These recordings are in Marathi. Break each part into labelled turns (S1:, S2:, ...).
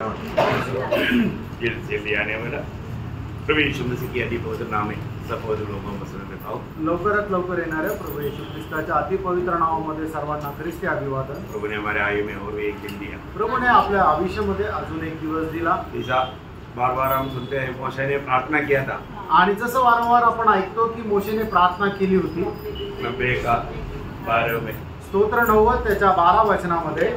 S1: जल्दी आने वाला प्रभू यीशु मसीह की अति पवित्र नाम है सपोज लोगों को पसंद करता हूँ।
S2: लवकरात लवकर येणाऱ्या प्रभू येशू ख्रिस्ताच्या अति पवित्र नावामध्ये सर्वांना ख्रिस्ती अभिवादन।
S1: प्रभु ने हमारे आयु में और एक दिन दिया।
S2: प्रभूने आपल्या आयुष्यामध्ये अजून एक दिवस दिला।
S1: ऐसा बार बार हम सुनते हैं मोशे ने प्रार्थना किया था
S2: आणि जसं वारंवार आपण ऐकतो की मोशेने प्रार्थना केली होती
S1: 90 का 12 में
S2: स्तोत्र 90 त्याच्या 12 वचनामध्ये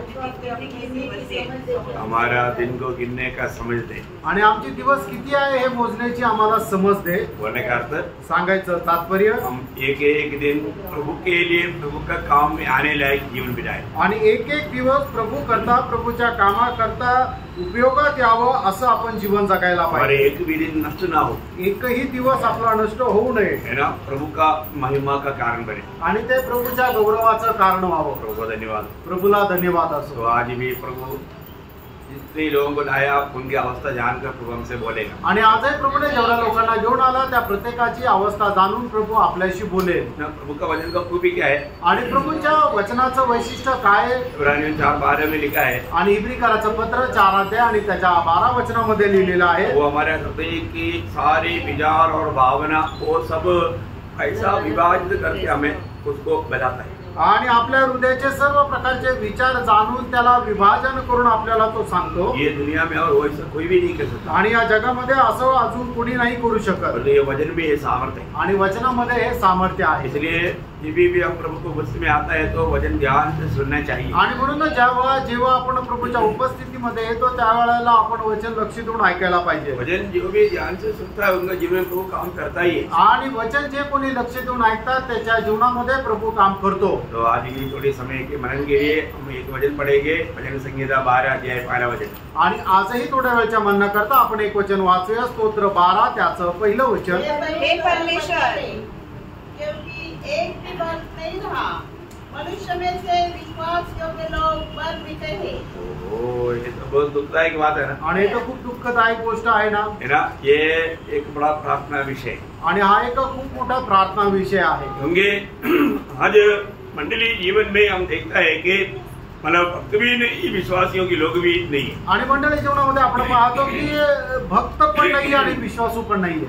S1: हमारा दिन को गिनने का समझ दे
S2: आणि आमचे दिवस किती आहे हे मोजण्याची आम्हाला समज दे।
S1: बोलने का अर्थ
S2: सांगायचं तात्पर्य
S1: हम एक एक दिन प्रभु के लिए प्रभु का काम में आने लायक जीवन बिताए
S2: आणि एक एक दिवस प्रभू करता प्रभूच्या कामा करता उपयोगात यावं असं आपण जीवन जगायला
S1: और
S2: पाहिजे।
S1: एक भी दिन नष्ट ना हो
S2: एकही दिवस आपला नष्ट होऊ नये
S1: है ना, प्रभु का महिमा का कारण बने
S2: आणि ते प्रभूच्या गौरवाचं कारण व्हावं।
S1: प्रभु को धन्यवाद।
S2: प्रभूला धन्यवाद असो।
S1: तो आज भी प्रभु जितने लोगों को लाया उनकी अवस्था जानकर प्रभु हमसे बोलेगा
S2: आणि आजही प्रभूने जेवढ्या लोकांना घेऊन आला त्या प्रत्येकाची अवस्था जाणून प्रभू आपल्याशी बोलेल।
S1: ना प्रभु का वचन का खूबी क्या है,
S2: आणि प्रभूच्या वचनाचं वैशिष्ट्य काय आहे?
S1: इब्रानियों 4:12 में लिखा है
S2: आणि इब्रिकाराचं पत्र 4 अध्याय आणि त्याच्या 12 वचनामध्ये लिहिलेलं आहे
S1: वो हमारे हृदय की सारी विचार और भावना वो सब ऐसा विभाजित करके हमें उसको बताता है
S2: आणि आपल्या हृदयाचे सर्व प्रकारचे विचार जाणून त्याला विभाजन करून आपल्याला तो सांगतो।
S1: ये दुनिया में और वैसा कोई भी नहीं कर सकता
S2: आणि या जगामध्ये असं अजून कोणी नाही करू शकत।
S1: और ये वचन में ये सामर्थ्य है
S2: आणि वचनामध्ये हे सामर्थ्य आहे।
S1: इसलिए जब भी हम प्रभु को उपस्थिति में आता है तो वचन ध्यान से सुनना चाहिए
S2: आणि म्हणून जेव्हा आपण प्रभूच्या उपस्थितीमध्ये येतो त्यावेळेला आपण वचन लक्ष देऊन ऐकायला पाहिजे।
S1: वचन जो भी ध्यान से सुनता है उनका जीवन में प्रभु काम करता ही है
S2: आणि वचन जे कोणी लक्ष देऊन ऐकतात त्याच्या जीवनामध्ये प्रभू काम करतो।
S1: तो आज भी थोड़ी समय के मनन के लिए हम एक वचन पढ़ेंगे, भजन संहिता 12 अध्याय 1 वचन।
S2: आणि आजही थोड्या वेळच्या म्हणणं करता आपण एक वचन वाचूया, स्तोत्र 12 त्याचं पहिलं वचन।
S3: हे परमेश्वर, क्योंकि एक भी बात नहीं रहा, मनुष्य में से विश्वास योग्य लोग मर मिटे हैं।
S1: ओह, ये तो बहुत दुखदायक बात है ना।
S2: आणि हे तर खूप दुःखदायक गोष्ट आहे ना।
S1: है ना, ये एक बड़ा प्रार्थना विषय
S2: आणि हा एक खूप मोठा प्रार्थना विषय आहे।
S1: क्योंकि आज मंडली जीवन में हम देखता है कि मतलब भक्त भी नहीं, विश्वासियों की लोग भी नहीं है।
S2: आणि मंडळी जीवनामध्ये आपण पाहतो की भक्त पण नाही आणि विश्वासू पण नाही आहे।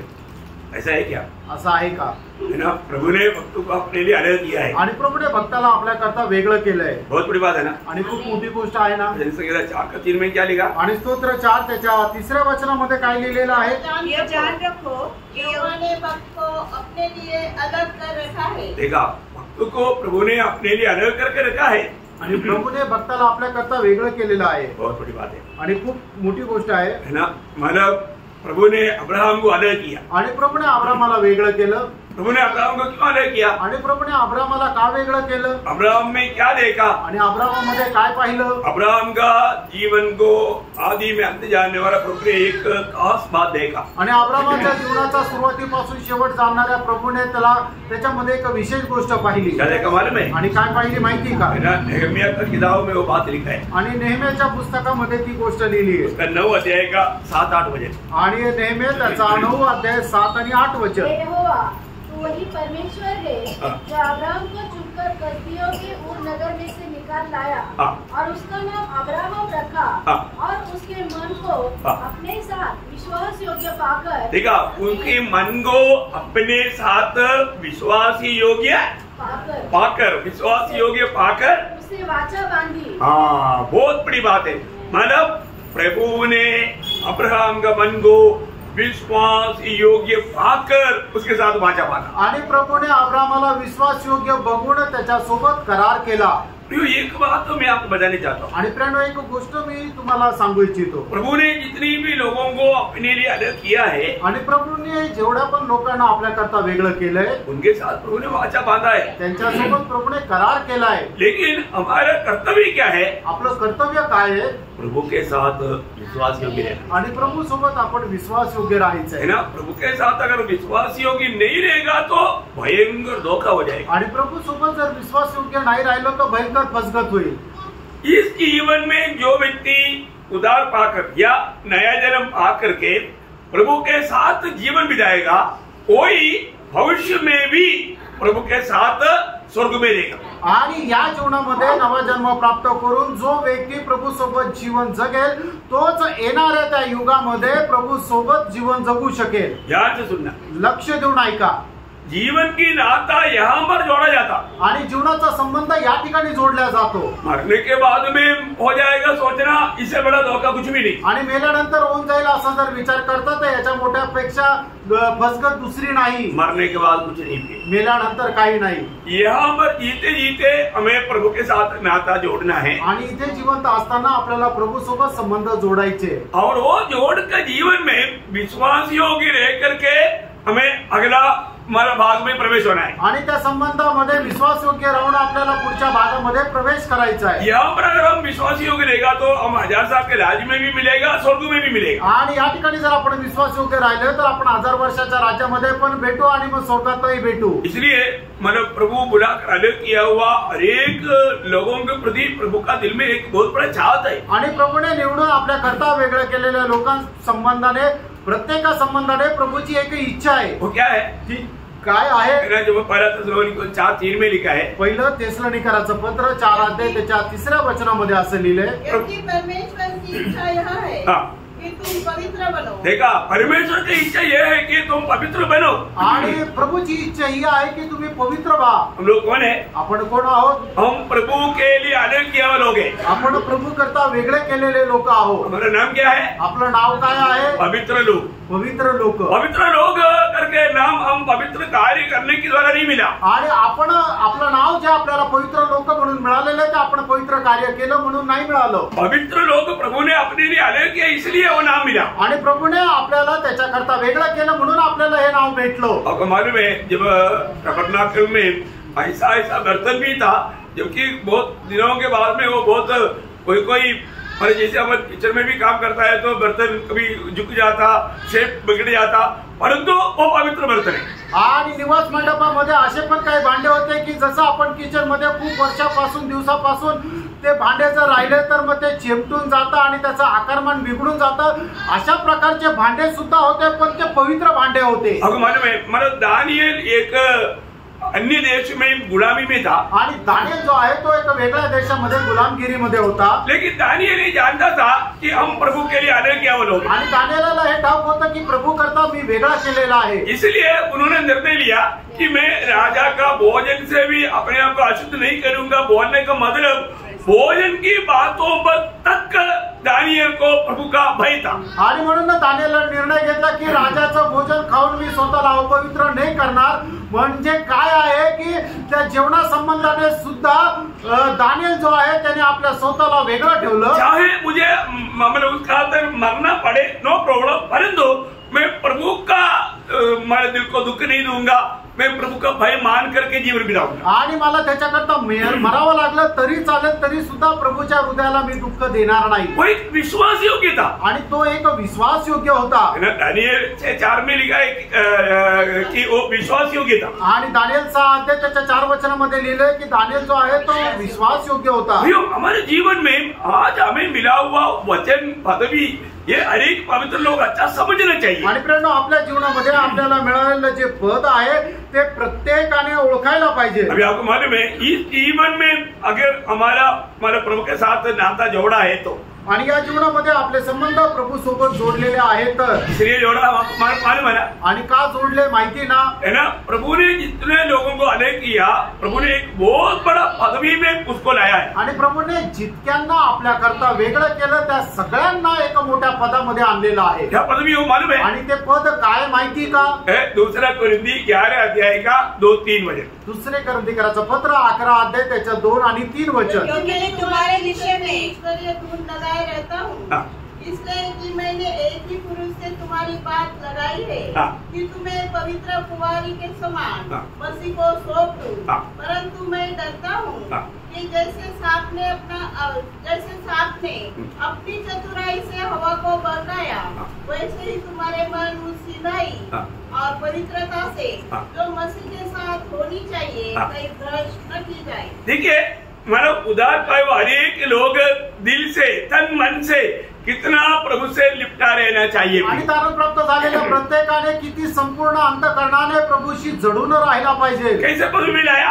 S1: ऐसा है क्या?
S2: असं आहे का?
S1: है ना, प्रभु ने भक्तों को अपने लिए अलग किया है
S2: आणि प्रभूने भक्ताला आपल्या करता वेगळं केलंय।
S1: बहुत बड़ी बात है ना।
S2: आणि खूप मोठी गोष्ट आहे ना।
S1: भजन संहिता 4:3 में क्या लिखा?
S2: आणि स्तोत्र 4 त्याच्या 3ऱ्या वचनामध्ये काय लिहिलेलं आहे?
S3: ये जान रखो कि यहोवा ने भक्त को अपने लिए अलग कर रखा है।
S1: देखा, भक्त को प्रभु ने अपने लिए अलग करके रखा है
S2: आणि प्रभूने भक्ताला आपल्या करता वेगळं केलेलं आहे।
S1: बहुत बड़ी बात है
S2: आणि खूप मोठी गोष्ट आहे।
S1: है ना, मतलब प्रभु ने अब्राहम को अलग किया।
S2: आणि प्रभूने अब्राहमाला वेगळं केलं।
S1: प्रभु ने अब्राहम को क्यों अलग किया?
S2: आणि प्रभूने अब्राहमाला का वेगळं केलं?
S1: अब्राहम में क्या देखा?
S2: आणि अब्राहमामध्ये काय पाहिलं?
S1: अब्राहम का जीवन को आदि में अंत जानने वाला प्रभु ने एक खास बात देखा।
S2: आणि अब्राहमाच्या जीवनाचा सुरुवातीपासून शेवट जाणणाऱ्या प्रभूने त्याच्यामध्ये एक विशेष गोष्ट पाहिली।
S1: क्या देखा मालूम है?
S2: आणि काय पाहिली माहिती का?
S1: है ना, नेहमिया की किताब में वो बात लिखा है
S2: आणि नेहमीच्या पुस्तकामध्ये ती गोष्ट लिहिली आहे।
S1: उसका 9 अध्याय का 7-8 वचन।
S2: आणि नेहमी त्याचा 9 अध्याय 7 आणि 8 वचन।
S4: यहोवा तू वही परमेश्वर है जो अब्राहम को चुनकर कसदियों के ऊर नगर में से निकाल लाया और उसका नाम अब्राहम रखा और उसके मन को अपने साथ विश्वास योग्य पाकर।
S1: देखा, उनके मन को अपने साथ विश्वास योग्य पाकर विश्वास योग्य पाकर
S4: उससे वाचा बांधी।
S1: हाँ, बहुत बड़ी बात है। मतलब प्रभु ने अब्राहम का मन को विश्वास योग्य पाकर उसके साथ वाचा बांधा।
S2: आणि प्रभूने अब्राहमाला विश्वास योग्य बघून त्याच्यासोबत करार केला।
S1: एक बात तो मैं आपको बताने चाहता हूँ।
S2: आणि प्रेरणा एक गोष्ट मी तुम्हाला सांगू इच्छितो।
S1: प्रभु ने जितनी भी लोगों को अपने लिए अलग किया है
S2: आणि प्रभूने जेवढ्या पण लोकांना आपल्या करता वेगळं केलंय
S1: उनके साथ प्रभु ने वाचा बांधा है,
S2: त्यांच्यासोबत प्रभूने करार केलाय।
S1: लेकिन हमारा कर्तव्य क्या है?
S2: आपलं कर्तव्य काय आहे?
S1: प्रभु के साथ विश्वास योग्य रहना।
S2: आणि प्रभू सोबत आपण विश्वास योग्य राहायचं
S1: है
S2: आहे
S1: ना, प्रभु के साथ अगर विश्वास योग्य नहीं रहेगा तो भयंकर धोखा हो जाएगा।
S2: आणि प्रभू सोबत जर विश्वास योग्य नाही राहिलो तर भयंकर फसगत होईल।
S1: इस जीवन में जो व्यक्ति उद्धार पाकर या नया जन्म पाकर के प्रभु के साथ जीवन बिताएगा, कोई भविष्य में भी प्रभु के साथ स्वर्ग में रहेगा।
S2: आणि या जीवनामध्ये नवा जन्म प्राप्त करून जो व्यक्ती प्रभू सोबत जीवन जगेल तोच येणाऱ्या त्या युगामध्ये प्रभू सोबत जीवन जगू शकेल।
S1: ध्यान से सुनना,
S2: लक्ष देऊन ऐका।
S1: जीवन की नाता यहाँ पर जोड़ा जाता
S2: आणि जीवनाचा संबंध या ठिकाणी जोडला जातो।
S1: मरने के बाद में हो जाएगा सोचना इससे बड़ा धोखा कुछ भी नहीं।
S2: आणि मेल्यानंतर होऊन जाईल असा जर विचार करता तर याच्या मोठ्यापेक्षा फसगत दुसरी नाही।
S1: मरने के बाद कुछ नहीं,
S2: मेल्यानंतर काही नाही।
S1: यहाँ पर जीते जीते हमें प्रभु के साथ नाता जोड़ना है
S2: आणि इथे जिवंत असताना आपल्याला प्रभु सोबत संबंध जोडायचे
S1: और वो जोड़ कर जीवन में विश्वास योग्य रह करके हमें अगला हमारा भाग में प्रवेश होना है।
S2: आणि त्या संबंधामध्ये विश्वास योग्य राहून आपल्याला पुढच्या भागामध्ये प्रवेश करायचा आहे।
S1: यहाँ पर अगर हम विश्वास योग्य रहेगा तो हम हजार साल के राज्य में भी मिलेगा, स्वर्ग में भी मिलेगा।
S2: आणि या ठिकाणी जर आपण विश्वास योग्य राहिले तर आपण 1000 वर्षाच्या राज्यामध्ये पण भेटू आणि मग स्वर्गातही भेटू।
S1: इसलिए मतलब प्रभु बुला कर अलग किया हुआ हर एक लोगों के प्रति प्रभु का दिल में एक बहुत बड़ा चाहत है।
S2: आणि प्रभूने निवडून आपल्या करता वेगळं केलेल्या लोकांसंबंधाने प्रत्येका संबंधाने प्रभूची एक इच्छा आहे।
S1: वो क्या है?
S2: ती काय आहे?
S1: जो पहिला तेसलोनिकं 4:3 में लिखा है,
S2: पहिलं तेसलोनिकराचं पत्र 4 अध्याय त्याच्या 3ऱ्या वचनामध्ये असं लिहिलंय,
S3: क्योंकि परमेश्वर की इच्छा यह है कि तुम पवित्र बनो।
S1: देखा, परमेश्वर की इच्छा यह है कि तुम पवित्र बनो।
S2: आणि प्रभूची इच्छा ही आहे की तुम्ही पवित्र व्हा।
S1: हम लोग कौन है?
S2: आपण कोण आहोत?
S1: हम प्रभु के लिए अलग किया हुआ लोग हैं।
S2: आपण प्रभू करता वेगळे केलेले लोक आहोत।
S1: हमारा नाम क्या है?
S2: आपलं नाव काय आहे?
S1: पवित्र लोग।
S2: पवित्र लोक।
S1: पवित्र लोग करके नाम हम पवित्र कार्य करने के द्वारा नहीं मिला।
S2: आणि आपण आपलं नाव जे आपल्याला पवित्र लोक म्हणून मिळालेलं ते आपण पवित्र कार्य केलं म्हणून नाही मिळालं।
S1: पवित्र लोग प्रभु ने अपने लिए अलग किया इसलिए वो नाम मिला।
S2: आणि प्रभूने आपल्याला त्याच्याकरता वेगळं केलं म्हणून आपल्याला हे नाव भेटलं।
S1: आपको मालूम है जब टबरनाकल में ऐसा ऐसा बर्तन भी था, जबकि बहुत दिनों के बाद में वो बहुत कोई और जैसे हम किचन में भी काम करता है तो बर्तन कभी झुक जाता, शेप बिगड़ जाता, परंतु वो पवित्र बर्तन है।
S2: आणि निवास मंडपामध्ये असे पण काही भांडे होते की जसं आपण किचन मध्ये खूप वर्षापासून दिवसापासून ते भांडे जर राहिले तर मग ते चिमटून जातं आणि त्याचं आकारमान बिघडून जातं। अशा प्रकारचे भांडे सुद्धा होते पण ते पवित्र भांडे होते।
S1: आपको मालूम है मतलब दानियल एक अन्य देश में गुलामी में था,
S2: आणि दानियल जो आहे तो एक वेगळ्या देशामध्ये गुलामगिरीमध्ये होता।
S1: लेकिन दानियल ये जानता था कि हम प्रभु के लिए अलग किया हुआ लोग।
S2: आणि दानियेलाला हे ठाऊक होतं की प्रभू करता मी वेगळा केलेला आहे।
S1: इसलिए उन्होंने निर्णय लिया कि मैं राजा का भोजन से भी अपने आप को अशुद्ध नहीं करूंगा। बोलने का मतलब भोजन की बातों पर तक दानियल को प्रभु का भय था।
S2: आणि म्हणून दानियेला निर्णय घेतला की राजाचं भोजन खाऊन मी स्वतःला अपवित्र नाही करणार। म्हणजे काय आहे की त्या जेवणा संबंधाने सुद्धा दानियल जो आहे त्याने आपल्या स्वतःला वेगळं ठेवलं।
S1: चाहे मुझे मतलब उसका तर मरना पड़े नो प्रॉब्लम, परंतु मैं प्रभु का मेरे दिल को दुख नहीं दूंगा, मैं प्रभु का भय मान करके जीवन बिताऊंगा।
S2: आणि मला त्याच्याकरता मरावं लागलं तरी चालेल तरी सुद्धा प्रभूच्या हृदयाला मी दुःख देणार नाही।
S1: वो एक विश्वास योग्य था
S2: आणि तो एक विश्वास योग्य होता।
S1: दानियल 4 में लिखा है कि वो विश्वास योग्य था।
S2: आणि दानियल 6 अध्याय त्याच्या 4 वचनामध्ये लिहिलंय की दानियल जो आहे तो विश्वास योग्य होता।
S1: हमारे जीवन में आज हमें मिला हुआ वचन पदवी ये हर एक पवित्र लोग अच्छा समझना चाहिए।
S2: आणि प्रेरणा आपल्या जीवनामध्ये आपल्याला मिळालेलं जे पद आहे ते प्रत्येकाने ओळखायला पाहिजे।
S1: अभी आपको मालूम है इस जीवन में अगर हमारा प्रभु के साथ नाता जोड़ा है तो,
S2: आणि या जीवनामध्ये आपले संबंध प्रभू सोबत जोडलेले आहेत।
S1: इसलिए जोड़ा मालूम है ना?
S2: आणि का जोडले माहिती ना?
S1: है ना? प्रभु ने जितने लोगों को अलग किया, प्रभु ने एक बहुत बड़ा पदवी में उसको लाया है।
S2: आणि प्रभूने जितक्यांना आपल्या करता वेगळं केलं त्या सगळ्यांना एका मोठ्या पदामध्ये आणलेलं आहे।
S1: क्या पदवी हो मालूम है?
S2: आणि ते पद काय माहिती का?
S1: 2 कोरिन्थी 11 अध्याय का 2-3 वचन।
S2: 2 कोरिन्थीकराचं पत्र 11 अध्याय त्याच्या 2 आणि 3 वचन।
S3: क्योंकि मैं तुम्हारे विषय में ईश्वरीय गुण लगाए रहता हूँ, इसलिए कि मैंने एक ही पुरुष से तुम्हारी बात लगाई है कि तुम्हें पवित्र कुंवारी के समान मसीह को सौंप दूं। परंतु मैं डरता हूँ कि जैसे सांप ने अपनी चतुराई से हवा को बहकाया, वैसे ही तुम्हारे मन उस सीधाई और पवित्रता से जो मसीह के साथ होनी चाहिए कहीं भ्रष्ट न की जाए।
S1: देखिए मतलब उदार पाए हर एक लोग दिल से तन मन से कितना प्रभु से लिपटा रहना चाहिए।
S2: आणि तारण प्राप्त झालेल्या प्रत्येकाने किती संपूर्ण अंतःकरणाने प्रभूशी जडून राहायला पाहिजे।
S1: कैसे प्रभु मिलाया?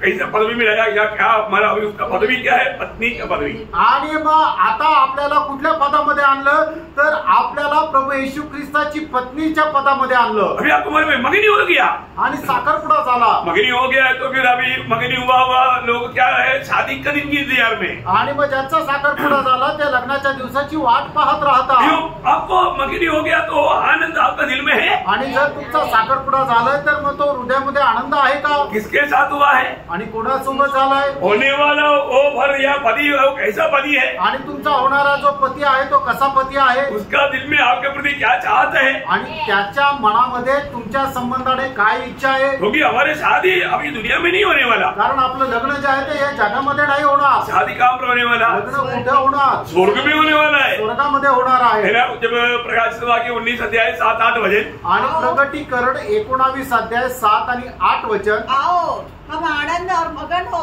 S1: कैसा पदवी मिळाला या क्या हमारा अभी उसका पदवी क्या है, पत्नी का पदवी।
S2: आणि मग आता आपल्याला कुठल्या पदामध्ये आणलं तर आपल्याला प्रभू येशू ख्रिस्ताची पत्नीच्या पदामध्ये आणलं।
S1: अभी आपको मालूम है मंगनी हो गया
S2: आणि साखरपुडा झाला।
S1: मंगनी हो गया तो फिर अभी मंगनी हुआ लोग क्या है शादी का दिन की इंतजार में।
S2: आणि मग ज्यांचा साखरपुडा झाला ते लग्नाच्या दिवसाची वाट पाहत राहतात।
S1: आपको मंगनी हो गया तो आनंद आपका दिल में है।
S2: आणि जर तुमचा साखरपुडा झाला तर मग तो हृदयामध्ये आनंद आहे का?
S1: किसके साथ हुआ है?
S2: आणि कोणासोबत झालाय?
S1: होने वाला वो भर या पति वो कैसा पति है?
S2: आणि तुमचा होणारा जो पती आहे तो कसा पती आहे?
S1: उसका दिल में आपके प्रति क्या चाहत है?
S2: आणि त्याच्या मनामध्ये तुमच्या संबंधाने काय इच्छा आहे?
S1: क्योंकि हमारे शादी अभी दुनिया में नहीं होने वाला।
S2: कारण आपलं लग्न जे आहे ते या जगामध्ये नाही होणार।
S1: शादी कहाँ पर होने वाला?
S2: लग्न कुठे होणार?
S1: स्वर्ग में होने वाला है।
S2: स्वर्गामध्ये होणार आहे।
S1: जब प्रकाशित वाक्य 19 अध्याय 7-8 वचन
S2: आणि प्रकटीकरण 19 अध्याय 7 आणि 8 वचन,
S3: आओ हम आनंद और मगन हो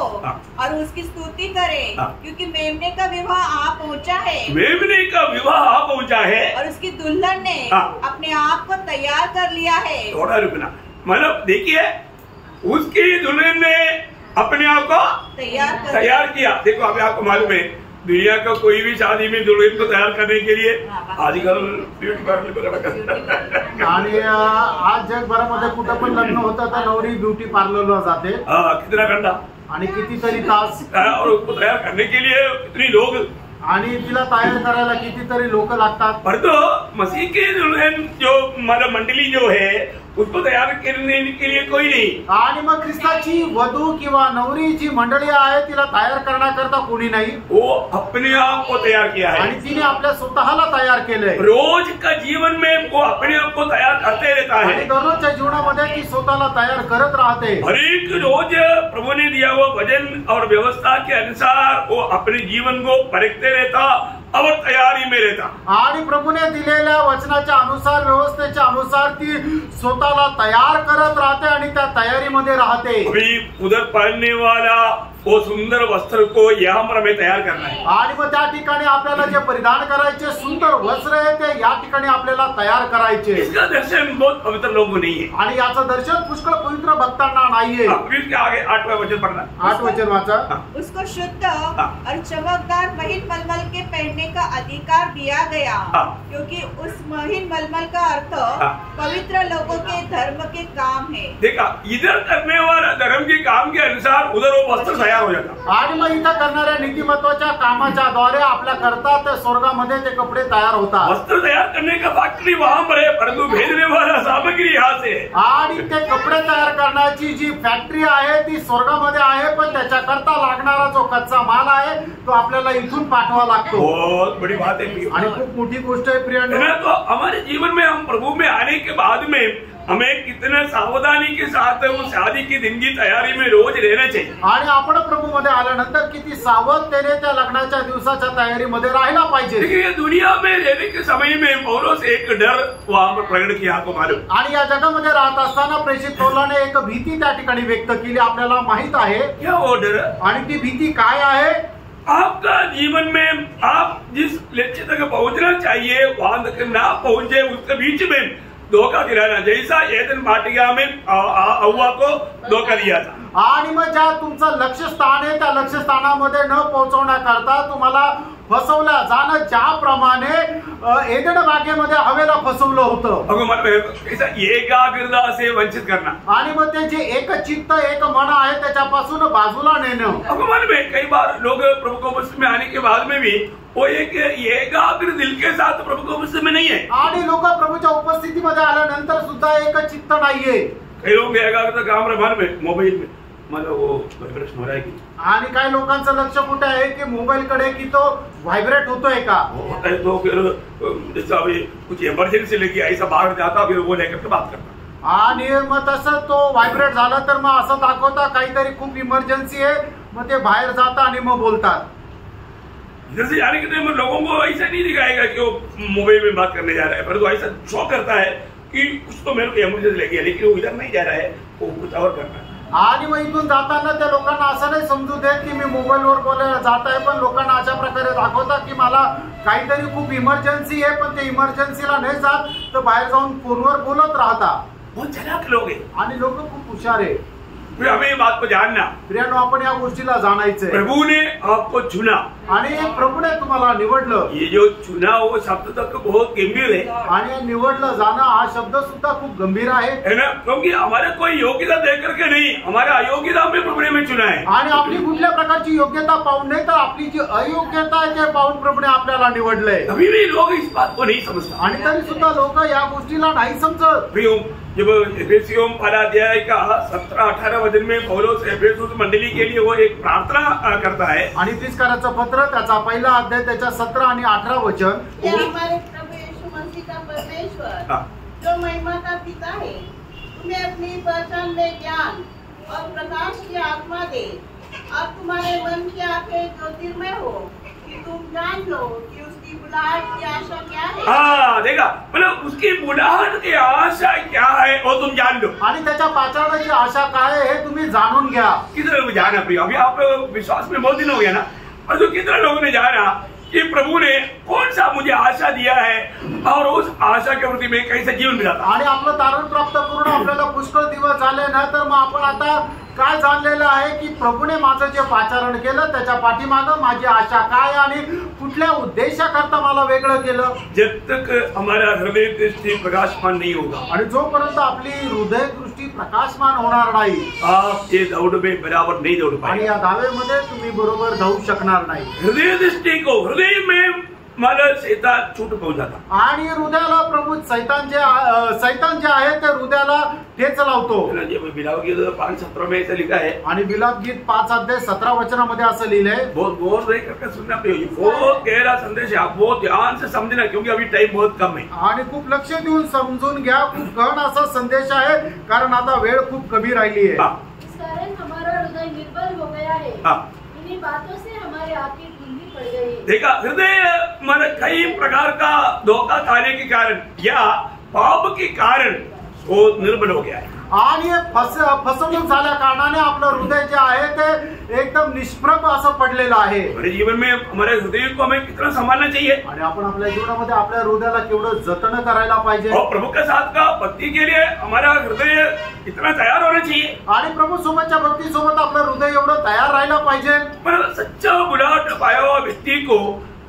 S3: और उसकी स्तुति करें, क्योंकि मेमने का विवाह आ पहुंचा है।
S1: मेमने का विवाह आ पहुंचा है
S3: और उसकी दुल्हन ने अपने आप को तैयार कर लिया है।
S1: थोड़ा रुकना, मतलब देखिए उसकी दुल्हन ने अपने आप को तैयार किया। देखो अभी आपको मालूम है दुनिया का कोई भी शादी में दुल्हन को तैयार करने के लिए आजकल ब्यूटी पार्लर
S2: आणि आज जगभरामध्ये कुठं पण लग्न होतं तर नवरी ब्युटी पार्लरला जाते।
S1: कितना घंटा
S2: आणि कितीतरी तास,
S1: और उसको तैयार करने के लिए कितनी लोग,
S2: आणि तिला तयार करायला कितीतरी लोक लागतात।
S1: पर तो मसीह के दुल्हन जो मतलब मंडली जो है उसको तैयार करने के लिए कोई नहीं।
S2: आणि मग ख्रिस्ताची वधू किंवा नवरी जी मंडळी आहे तिला तयार करण्याकरता कोणी नाही,
S1: वो अपने आप को तैयार किया है।
S2: आणि तिने आपल्या स्वतःला तयार केलंय।
S1: रोज का जीवन में वो अपने आप को तैयार करते रहता
S2: आणि
S1: है।
S2: दररोजच्या जीवनामध्ये ती स्वतःला तयार करत राहते।
S1: हर एक रोज प्रभु ने दिया वो वचन और व्यवस्था के अनुसार वो अपने जीवन को परखते रहता और तैयारी में रहता।
S2: आणि प्रभूने दिलेल्या वचनाच्या अनुसार, व्यवस्थेच्या अनुसार ती स्वतःला तयार करत राहते आणि त्या तयारीमध्ये राहते।
S1: अभी उधर पहनने वाला वो सुंदर वस्त्र को यहाँ पर हमें तैयार करना है।
S2: आणि मग त्या ठिकाणी आपल्याला जे परिधान करायचे सुंदर वस्त्र आहे ते या ठिकाणी आपल्याला तयार करायचे।
S1: इसका दर्शन बहुत पवित्र लोगों को नहीं है।
S2: आणि याचं दर्शन पुष्कळ पवित्र भक्तांना नाहीये।
S1: फिर आगे 8वां वचन पढ़ना,
S2: 8 वचन वाचा।
S3: उसको शुद्ध और चमकदार महीन मलमल के पहनने का अधिकार दिया गया, क्योंकि उस महीन मलमल का अर्थ पवित्र लोगों के धर्म के काम है।
S1: देखा इधर करने वाला धर्म के काम के अनुसार उधर वो वस्त्र तैयार हो जाता।
S2: आणि मग इथं करणाऱ्या नीतिमत्वाच्या कामाच्या द्वारे आपल्या करता त्या स्वर्गामध्ये ते कपडे तयार होतात।
S1: वस्त्र तैयार करने का फैक्ट्री वहाँ पर है, परंतु भेजने वाला सामग्री यहाँ से है।
S2: आणि ते कपडे तयार करण्याची जी फॅक्टरी आहे ती स्वर्गामध्ये आहे, पण त्याच्याकरता लागणारा जो कच्चा माल आहे तो आपल्याला इथून पाठवा लागतो।
S1: बहुत बड़ी बात है
S2: आणि खूप मोठी गोष्ट आहे प्रियांनो।
S1: तो हमारे जीवन में हम प्रभु में आने के बाद में हमें कितने सावधानी के साथ उस शादी की दिन की तैयारी में रोज रहना चाहिए।
S2: आणि आपण प्रभू मध्ये आल्यानंतर किती सावधतेने त्या लग्नाच्या दिवसाच्या तयारीमध्ये राहायला पाहिजे।
S1: देखिए दुनिया में रहने के समय में पौलुस एक डर वहाँ पर प्रकट किया, आपको मालूम।
S2: आणि या जगामध्ये राहत असताना प्रेषित पौलाने एक भीती त्या ठिकाणी व्यक्त केली, आपल्याला माहित आहे।
S1: क्या वो डर?
S2: आणि ती भीती काय आहे?
S1: आपका जीवन में आप जिस लक्ष्य तक पहुंचना चाहिए वहां तक ना पहुंचे, उसके बीच में धोखा दिलाना, जैसा एदन वाटिका में हव्वा को धोखा दिया था।
S2: आणि मग ज्या तुमचं लक्ष्यस्थान आहे त्या लक्ष्यस्थानामध्ये न पोहोचवण्याकरता तुम्हाला फसवलं जाणं, ज्याप्रमाणे एदन बागेमध्ये हवेला फसवलं होतं।
S1: एकाग्रता से वंचित करना,
S2: आणि मग ते जे एक चित्त एक मन आहे त्याच्यापासून बाजूला नेणं।
S1: भगवान में कई बार लोग प्रभु को मसीह में आने के बाद में भी वो एक एकाग्र दिल के साथ प्रभु को मसीह में नहीं है।
S2: आणि लोक प्रभूच्या उपस्थितीमध्ये आल्यानंतर सुद्धा एक चित्त नाहीये।
S1: कई लोग एकाग्रता काम रमान में मोबाइल में मतलब वो प्रश्न हो रहा है कि,
S2: आणि काही लोकांचं लक्ष कुठे आहे की मोबाईल कडे, की तो व्हायब्रेट होतोय का।
S1: होता है तो फिर जैसा अभी कुछ इमरजेंसी लगी ऐसा बाहर जाता फिर वो लेकर के बात करता।
S2: आणि मग तसं तो व्हायब्रेट झाला तर मग असं दाखवता काहीतरी खूप इमर्जन्सी आहे, मग ते बाहेर जाता आणि मग बोलतात।
S1: इधर से जाने के टाइम लोगों को ऐसा नहीं दिखाएगा कि वो मोबाइल में बात करने जा रहा है, परंतु ऐसा शो करता है कि कुछ तो मेरे को इमरजेंसी लगी है, लेकिन वो इधर नहीं जा रहा है, वो कुछ और कर रहा है।
S2: आणि मग इथून जाताना त्या लोकांना असं नाही समजू देत की मी मोबाईलवर बोलायला जात आहे, पण लोकांना अशा प्रकारे दाखवतात की मला काहीतरी खूप इमर्जन्सी आहे, पण ते इमर्जन्सीला नाही जात तर बाहेर जाऊन फोनवर बोलत राहता।
S1: बहुत चालाक लोग हैं।
S2: आणि लोक खूप हुशार आहे।
S1: फिर हमें ये बात को जानना,
S2: प्रियानो आपण या गोष्टीला जाणायचंय,
S1: प्रभु ने आपको चुना
S2: आणि प्रभूने तुम्हाला निवडलं.
S1: ये जो चुना वो शब्द तक बहुत गंभीर है,
S2: आणि निवडलं जाणं हा शब्द सुद्धा खूप गंभीर आहे,
S1: है ना? क्योंकि हमारे कोई योग्यता देख करके नहीं, हमारे अयोग्यता में प्रभु ने हमें चुना है.
S2: आणि आपली कुठल्या प्रकारची योग्यता पाहून नाही तर आपली जी अयोग्यता आहे ते पाहून प्रभूने आपल्याला निवडलंय.
S1: अभी भी लोग इस बात को नहीं समझता.
S2: आणि तरी सुद्धा लोक या गोष्टीला नाही समजत.
S1: जब एफेसियों पहला अध्याय का 17-18 वचन में पौलुस एफेसुस मंडली के लिए वो एक प्रार्थना करता है.
S2: आणि फिसकाराचं पत्र त्याचा पहिला अध्याय त्याच्या 17 आणि 18 वचन.
S3: ये हमारे प्रभु यीशु मसीह का परमेश्वर जो महिमा का पिता है तुम्हें अपनी पहचान में ज्ञान और प्रकाश की आत्मा दे और तुम्हारे मन की आंखें ज्योतिर्मय हो कि तुम जान लो कि उसकी बुलाहट की आशा क्या है.
S1: हाँ, देखा, मतलब उसकी बुलाहट की आशा क्या है वो तुम जान लो.
S2: आणि त्याच्या पाचारण्याची आशा काय आहे हे तुम्ही जाणून घ्या.
S1: कितने लोग जाना प्रिय, अभी आप विश्वास में बहुत दिन हो गया ना, और जो कितने लोगों ने जाना कि प्रभु ने कौन सा मुझे आशा दिया है और उस आशा के प्रति मैं कैसे जीवन बिताता.
S2: आणि आपलं तारण प्राप्त करून आपल्याला पुष्कळ दिवस झाले ना तर मग आपण आता काय जाणलेलं आहे की प्रभूने माझं जे पाचारण केलं त्याच्या पाठीमागं माझी आशा काय आणि कुठल्या उद्देशाकरता मला वेगळं केलं.
S1: जब तक हमारा हृदय दृष्टि प्रकाशमान नहीं होगा
S2: आणि जोपर्यंत आपली हृदय दृष्टी प्रकाशमान होणार नाही
S1: आप ये दौड़ में बराबर नहीं दौड़
S2: आणि
S1: पाएंगे.
S2: या दावेमध्ये तुम्ही बरोबर धावू शकणार नाही.
S1: हृदय दृष्टि को हृदय में मला शैतान छूट पहुंचाता.
S2: आणि हृदयाला प्रभू सैतान जे आहे ते हृदयाला ठेच लावतो.
S1: बिलाव गीत 5:17 में ऐसा लिखा है.
S2: आणि बिलाप गीत 5 अध्याय 17 वचनामध्ये असं लिहिलंय.
S1: बहुत गौर से करके सुनना प्रिय, बहुत गहरा संदेश है, आप बहुत ध्यान से समझना क्योंकि अभी टाइम बहुत कम है.
S2: आणि खूप लक्ष देऊन समजून घ्या. खूप गहन असा संदेश आहे कारण आता वेळ खूप कमी राहिली आहे.
S4: इस कारण हमारा हृदय निर्बल हो गया है. इन्हीं बातों से हमारी आंखें धुंधली पड़ गई.
S1: देखा, हृदय मन कई प्रकार का धोखा खाने के कारण या पाप के कारण वो निर्बल हो गया है.
S2: आणि फसवणूक झाल्या कारणाने आपलं हृदय जे आहे ते एकदम निष्प्रभ असं पडलेलं आहे.
S1: हमारे जीवन में हमारे हृदय को हमें कितना संभालना चाहिए.
S2: आणि आपण आपल्या जीवनामध्ये आपल्या हृदयाला केवढं जतन करायला पाहिजे.
S1: और प्रभु के साथ का भक्ति के लिए हमारा हृदय इतना तैयार होना चाहिए.
S2: आणि प्रभू सोबतच्या भक्ती सोबत आपलं हृदय एवढं तयार राहायला पाहिजे.
S1: पर सच्चा बुलाहट पाया हुआ व्यक्ति को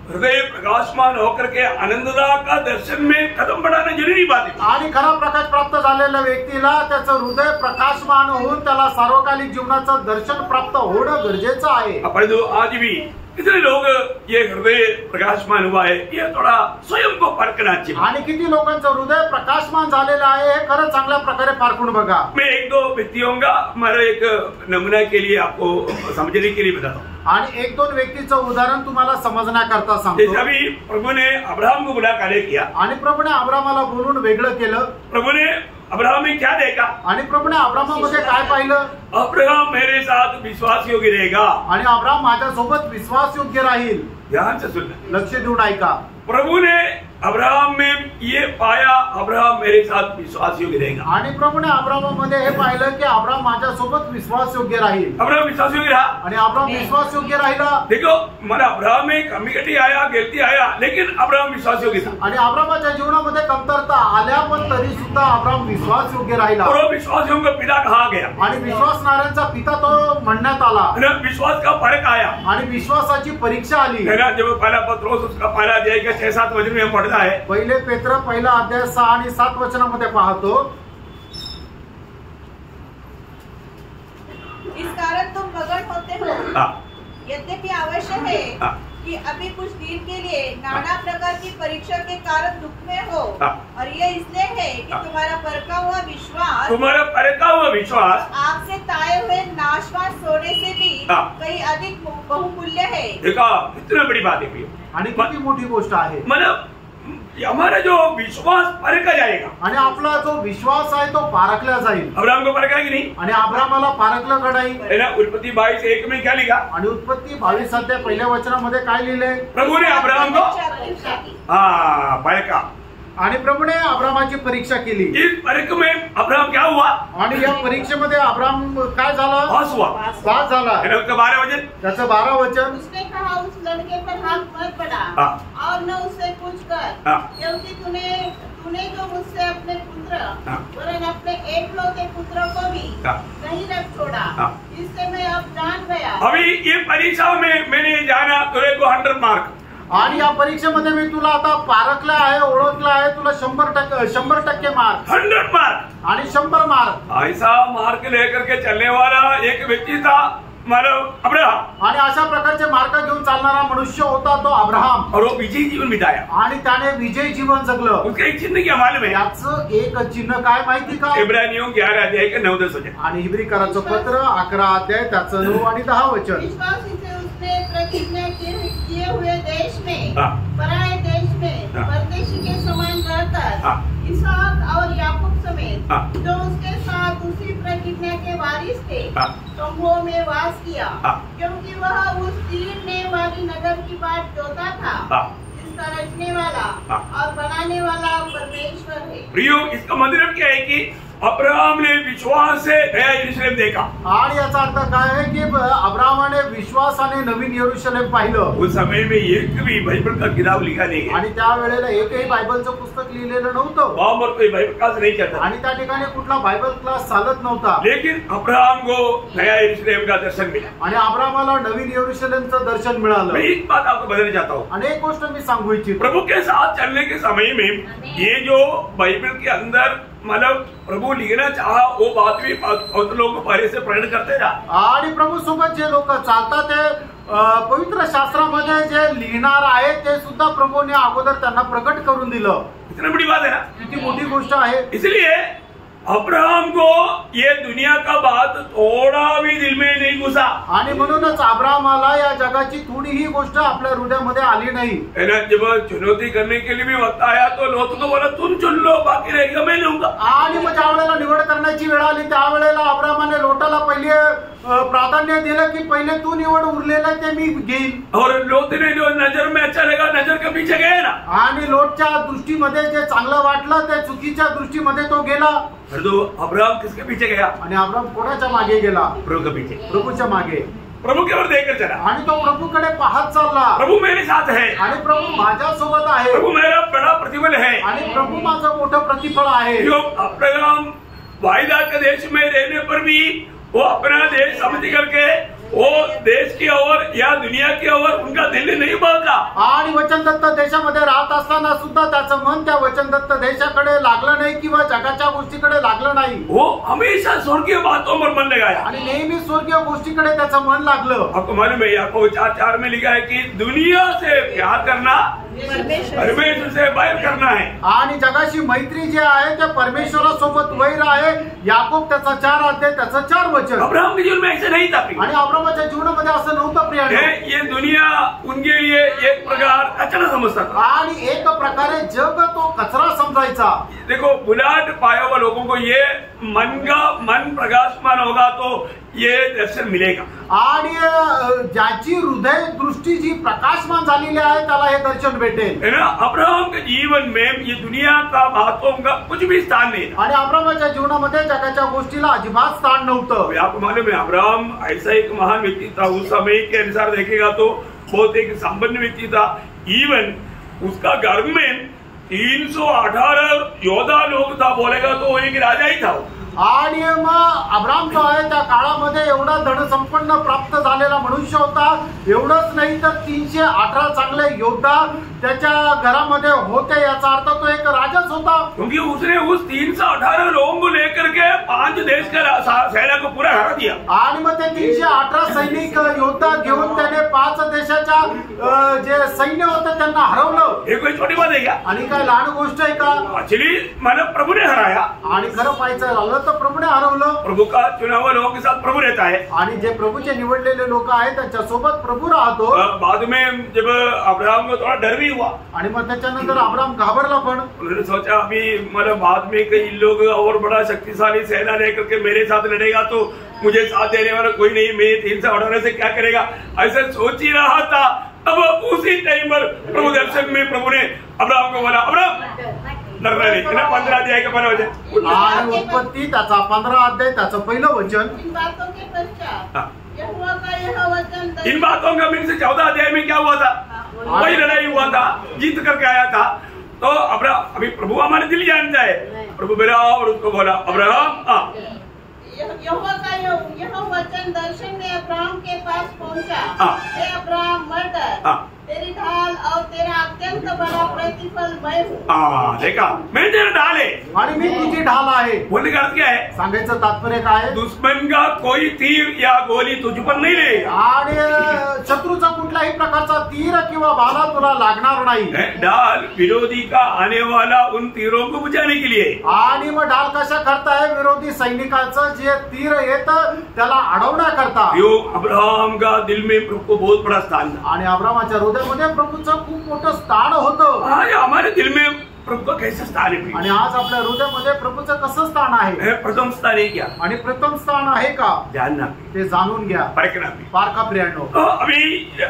S1: हृदय प्रकाशमान होकर के आनंददा का दर्शन में कदम बढ़ाना जरूरी बात है.
S2: आणि खरा प्रकाश प्राप्त झालेल्या व्यक्तीला त्याचं हृदय प्रकाशमान होऊन त्याला सार्वकालिक जीवनाचं दर्शन प्राप्त होणं गरजेचं आहे.
S1: परंतु आज भी कितने लोग ये हृदय प्रकाशमान हुआ है ये थोड़ा स्वयं को परखना चाहिए.
S2: आणि किती लोकांचं हृदय प्रकाशमान झालेलं आहे हे खरं चांगल्या प्रकारे पारखून बघा.
S1: मैं 1-2 व्यक्तियों का हमारा एक नमूना के लिए आपको समझने के लिए बताता हूँ.
S2: आणि 1-2 व्यक्तीचं उदाहरण तुम्हाला समजण्याकरता सांगतो.
S1: जैसे अभी प्रभु ने अब्राहम को बुला कार्य किया
S2: आणि प्रभूने अब्रामाला बोलून वेगळं केलं.
S1: प्रभु ने अब्राहम में क्या देखा.
S2: आणि प्रभूने अब्रामामध्ये काय पाहिलं.
S1: अब्राहम मेरे साथ विश्वास योग्य रहेगा.
S2: आणि अब्राम माझ्यासोबत विश्वास योग्य राहील.
S1: ध्यान से सुनना,
S2: लक्ष देऊन ऐका.
S1: प्रभु ने अब्राहम में ये पाया अब्राहम मेरे साथ विश्वास योग्य रहेगा.
S2: आणि प्रभूने अब्रामामध्ये हे पाहिलं की अब्राम माझ्यासोबत विश्वास योग्य राहील.
S1: अब्राहम विश्वास योग्य रहा.
S2: आणि अब्राम विश्वास योग्य राहिला.
S1: देखो मला अब्राहम में कमी कटी आया, गिरती आया, लेकिन अब्राहम विश्वास योग्य था.
S2: आणि अब्रामाच्या जीवनामध्ये कमतरता आल्या पण तरी सुद्धा अब्राम विश्वास योग्य राहिला.
S1: और वो विश्वास योग्य पिता कहा गया.
S2: आणि विश्वासणाऱ्यांचा पिता तो म्हणण्यात आला.
S1: विश्वास का फर्क आया.
S2: आणि विश्वासाची परीक्षा आली.
S1: जब पहला पत्रोस उसका पहला अध्याय का 6-7 वचन में पढ़ता है.
S2: पहिले पेत्र पहिला अध्याय 6 आणि 7 वचनामध्ये पाहतो.
S3: इस कारण तुम मगन होते हो, यद्यपि आवश्यक है कि अभी कुछ दिन के लिए नाना प्रकार की परीक्षा के कारण दुख में हो. और ये इसलिए है कि तुम्हारा परखा हुआ विश्वास आग से ताए हुए नाशवान सोने से भी कहीं अधिक बहुमूल्य है.
S1: देखा, कितनी बड़ी बात है.
S2: आणि किती मोठी गोष्ट आहे.
S1: मतलब हमारा जो विश्वास परखा जाएगा.
S2: आणि आपला जो विश्वास आहे तो पारखला जाईल.
S1: अब्राहम को परखा की नहीं.
S2: आणि अब्रामाला पारखलं का नाही.
S1: उत्पत्ति 22:1 में क्या लिखा.
S2: आणि उत्पत्ती 22 अध्याय पहिल्या वचनामध्ये काय लिहिलंय.
S1: प्रभु ने अब्राहम को परखा.
S2: आणि प्रभूने अब्रामाची परीक्षा केली।
S1: इस परीक्षा में अब्राहम क्या हुआ?
S2: आणि या परीक्षेमध्ये अब्राम काय झाला?
S1: पास हुआ।
S2: पास झाला।
S1: उसका 12 वचन,
S2: त्याचं 12 वचन,
S3: उसने कहा उस लड़के पर हाथ मत बढ़ा और न उससे कुछ कर, क्योंकि तूने जो मुझसे अपने पुत्र वरन अपने एकलौते पुत्र को भी नहीं रख छोड़ा, इससे मैं अब जान गया।
S1: अभी ये परीक्षा में मैंने जाना तुझे को 100 मार्क,
S2: आणि या परीक्षेमध्ये मी तुला आता पारखलं आहे, ओळखलं आहे, तुला 100% मार्क,
S1: 100 मार्क
S2: आणि 100 मार्क।
S1: ऐसा मार्क लेकर के चलने वाला एक व्यक्ति था मतलब अब्राहम,
S2: आणि अशा प्रकारचे मार्क घेऊन चालणारा मनुष्य होता तो अब्राहम,
S1: और वो विजयी जीवन बिताया।
S2: आणि त्याने विजयी जीवन जगलं।
S1: उसका एक चिन्ह क्या मालूम है?
S2: याचं एक चिन्ह काय माहिती का?
S1: इब्रानियों 11 अध्याय के 9-10 वचन,
S2: आणि हिब्रीकराचं पत्र 11 अध्याय त्याचं 9 आणि 10 वचन।
S3: विश्वासी से उसने प्रतिज्ञा किए हुए देश में, पराये देश में परदेशी के समान रहकर इसहाक और याकूब समेत जो उसके साथ उसी प्रतिज्ञा के वारिस थे तंबुओं में वास किया, क्योंकि वह उस तीरने वाली नगर की बाट जोता था जिसका रचने वाला और बनाने वाला परमेश्वर है।
S1: प्रियो, इसका मतलब क्या है कि अब्राहम ने विश्वास से नया यरूशलेम देखा।
S2: आणि याचा अर्थ काय आहे की अब्राहमाने विश्वासाने नवीन यरूशलेम पाहिलं।
S1: उस समय में एक भी बाइबल का किताब लिखा नहीं गया,
S2: आणि त्यावेळेला एकही बायबलचं पुस्तक लिहिलेलं नव्हतं,
S1: वहां पर कोई बाइबल क्लास नहीं चलता,
S2: आणि त्या ठिकाणी कुठला बायबल क्लास चालत नव्हता।
S1: लेकिन अब्राहम को नया यरूशलेम का दर्शन मिला।
S2: आणि अब्राहमाला नवीन यरूशलेमचं दर्शन मिळालं।
S1: मैं एक बात आपको बताना चाहता हूँ,
S2: आणि एक गोष्ट मी सांगू इच्छितो,
S1: प्रभु के साथ चलने के समय में ये जो बाइबल के अंदर मतलब प्रभु लिखना चाहा वो बात भी बहुत लोग पहले से प्रकट करते रहा।
S2: आणि प्रभू सोबत जे लोक चालतात ते पवित्र शास्त्रामध्ये जे लिहिणार आहे ते सुद्धा प्रभूने अगोदर त्यांना प्रकट करून दिलं।
S1: इतनी बड़ी बात है ना,
S2: किती मोठी गोष्ट आहे।
S1: इसलिए अब्राहम को ये दुनिया का बात थोड़ा भी दिल में नहीं घुसा,
S2: आणि म्हणूनच अब्राहमाला या जगाची थोडीही गोष्ट आपल्या हृदयामध्ये आली नाही।
S1: है ना। जब चुनौती करने के लिए भी वक्त आया तो लोग तो बोला तुम चुन लो, बाकी रहेगा मैं लूंगा।
S2: आणि मग ज्या वेळेला निवड करण्याची वेळ आली त्यावेळेला अब्राहमाने लोटाला पहिले प्राधान्य दिलं की पहिले तू निवड, उरलेलं ते मी घेईन।
S1: और लोट ने जो नजर में अच्छा लगा नजर के पीछे गए ना,
S2: आणि लोटच्या दृष्टीमध्ये जे चांगलं वाटलं ते चुकीच्या दृष्टीमध्ये तो गेला।
S1: तो अब्राहम किसके पीछे गया?
S2: आणि अब्राहम कोणाच्या मागे गेला?
S1: प्रभु के पीछे,
S2: प्रभूच्या मागे।
S1: प्रभु की ओर देखकर चला,
S2: आणि तो प्रभूकडे पाहत चालला।
S1: प्रभु मेरे साथ है,
S2: आणि प्रभू माझ्या सोबत आहे,
S1: प्रभु मेरा बड़ा प्रतिफल है,
S2: आणि प्रभू माझं मोठं प्रतिफळ आहे।
S1: जो अब्राहम वायदा के देश में रहने पर भी वो अपना देश समझ करके वो देश की ओर या दुनिया की ओर उनका दिल नहीं बदला।
S2: आणि वचनदत्त देशामध्ये राहत असताना सुद्धा त्याचं मन त्या वचनदत्त देशाकडे लागलं नाही किंवा जगाच्या गोष्टीकडे लागलं नाही।
S1: वो हमेशा स्वर्गीय बातों पर मन लगाया,
S2: आणि नेहमी स्वर्गीय गोष्टीकडे त्याचं मन लागलं।
S1: आपको मालूम है याकूब 4:4 में लिखा है कि दुनिया से प्यार करना परमेश्वर से बैर करना है।
S2: आणि जगाशी मैत्री जी आहे ते परमेश्वरासोबत वैर आहे। याकूब त्याचा 4 अध्याय त्याचं 4 वचन।
S1: अब्राहम के जीवन में ऐसा नहीं था।
S2: आणि अब्राहमाच्या जीवनामध्ये असं नव्हतं प्रियानो।
S1: ये दुनिया उनके लिए एक प्रकार कचरा समझता था,
S2: आणि एक प्रकारे जग तो कचरा समजायचा।
S1: देखो बुलाट पाया हुआ लोगों को ये मन प्रकाशमान होगा तो ये दर्शन मिलेगा।
S2: आणि ज्याची हृदय दृष्टी जी प्रकाशमान झालेली आहे त्याला हे दर्शन भेटेल,
S1: है ना। अब्राहम के जीवन में ये दुनिया का बातों का कुछ भी स्थान नहीं था।
S2: आणि अब्राहमाच्या जीवनामध्ये जगाच्या गोष्टीला अजिबात स्थान नव्हतं।
S1: आपको मालूम है अब्राहम ऐसा एक महान व्यक्ति था, उस समय के अनुसार देखेगा तो बहुत एक संपन्न व्यक्ति था। इवन उसका घर में 318 योद्धा लोग था, बोलेगा तो वो एक राजा ही था।
S2: आणि मग अब्राम जो आहे त्या काळामध्ये एवढा धनसंपन्न प्राप्त झालेला मनुष्य होता। एवढंच नाही तर 318 चांगले योद्धा त्याच्या घरामध्ये होते। याचा अर्थ तो एक राजाच होता,
S1: क्योंकि उसने उस 318 लोगों को लेकर के 5 देश का सेना को पूरा हरा दिया।
S2: आणि मग ते 318 सैनिक योद्धा घेऊन त्याने 5 देशाच्या जे सैन्य होते त्यांना हरवलं।
S1: ये कोई छोटी बात है क्या?
S2: आणि काय लहान गोष्ट आहे का?
S1: एक्चुअली मैंने प्रभु ने हराया,
S2: आणि खरं पाहायचं झालं तर प्रभूने हरवलं।
S1: प्रभु का चुना हुआ लोगों के साथ प्रभु रहता है,
S2: आणि जे प्रभूचे निवडलेले लोक आहेत त्यांच्या सोबत प्रभू राहतो।
S1: बाद में जब अब्राहम को थोड़ा डर भी हुआ,
S2: आणि मग त्याच्यानंतर अब्राम घाबरला। पण
S1: उन्होंने सोचा अभी मतलब बाद में कई लोग और बड़ा शक्तिशाली सेना लेकर के मेरे साथ लड़ेगा तो मुझे साथ देने वाला कोई नहीं, मैं 318 से क्या करेगा, ऐसा सोच ही रहा था। अब उसी टाइम पर प्रभु दर्शन में प्रभु ने अब्राहम को बोला, अब्राहम धरणार नाही. 15 अध्याय का 15 वचन
S2: आणि उत्पत्ती त्याचा 15 अध्याय त्याचं पहिलं वचन.
S3: इन बातों के पश्चात यहोवा का यह वचन
S1: इन बातों का मीन से 14 अध्याय में क्या हुआ था? वही लड़ाई हुआ था, जीत करके आया था. तो अभी प्रभु हमारे दिल जानता है. प्रभु मेरा और उसको बोला अब्राहम
S3: यहोवा का यह वचन दर्शन में अब्राहम के पास पहुंचा. हे अब्राहम मत डर, तेरी ढाल और तेरा अत्यंत बड़ा प्रतिफल मैं हूँ.
S1: देखा, मैं तेरा ढाल है
S2: आणि मी तुझी ढाल आहे.
S1: बोलने का अर्थ क्या है?
S2: सांगायचं तात्पर्य काय आहे?
S1: दुश्मन का कोई तीर या गोली तुझ पर नहीं रहेगा.
S2: आणि शत्रूचा कुठल्याही प्रकारचा तीर किंवा भाला तुला लागणार नाही.
S1: ढाल विरोधी का आने वाला उन तीरों को बुझाने के लिए.
S2: आणि मग ढाल कशा करताय? विरोधी सैनिकाचं जे तीर येत त्याला अडवण्याकरता.
S1: अब्राहम का दिल में प्रभु को बहुत बड़ा स्थान था.
S2: आणि अब्राहमाच्या हृदयामध्ये प्रभूचं खूप मोठं स्थान होतं.
S1: आज हमारे दिल में प्रभु का कैसा स्थान है?
S2: आणि आज आपल्या हृदयामध्ये प्रभूचं कसं स्थान आहे?
S1: प्रथम स्थान है क्या?
S2: आणि प्रथम स्थान आहे का?
S1: जानना,
S2: ते जाणून घ्या.
S1: परखना.
S2: पारखा प्रियांनो.
S1: अभी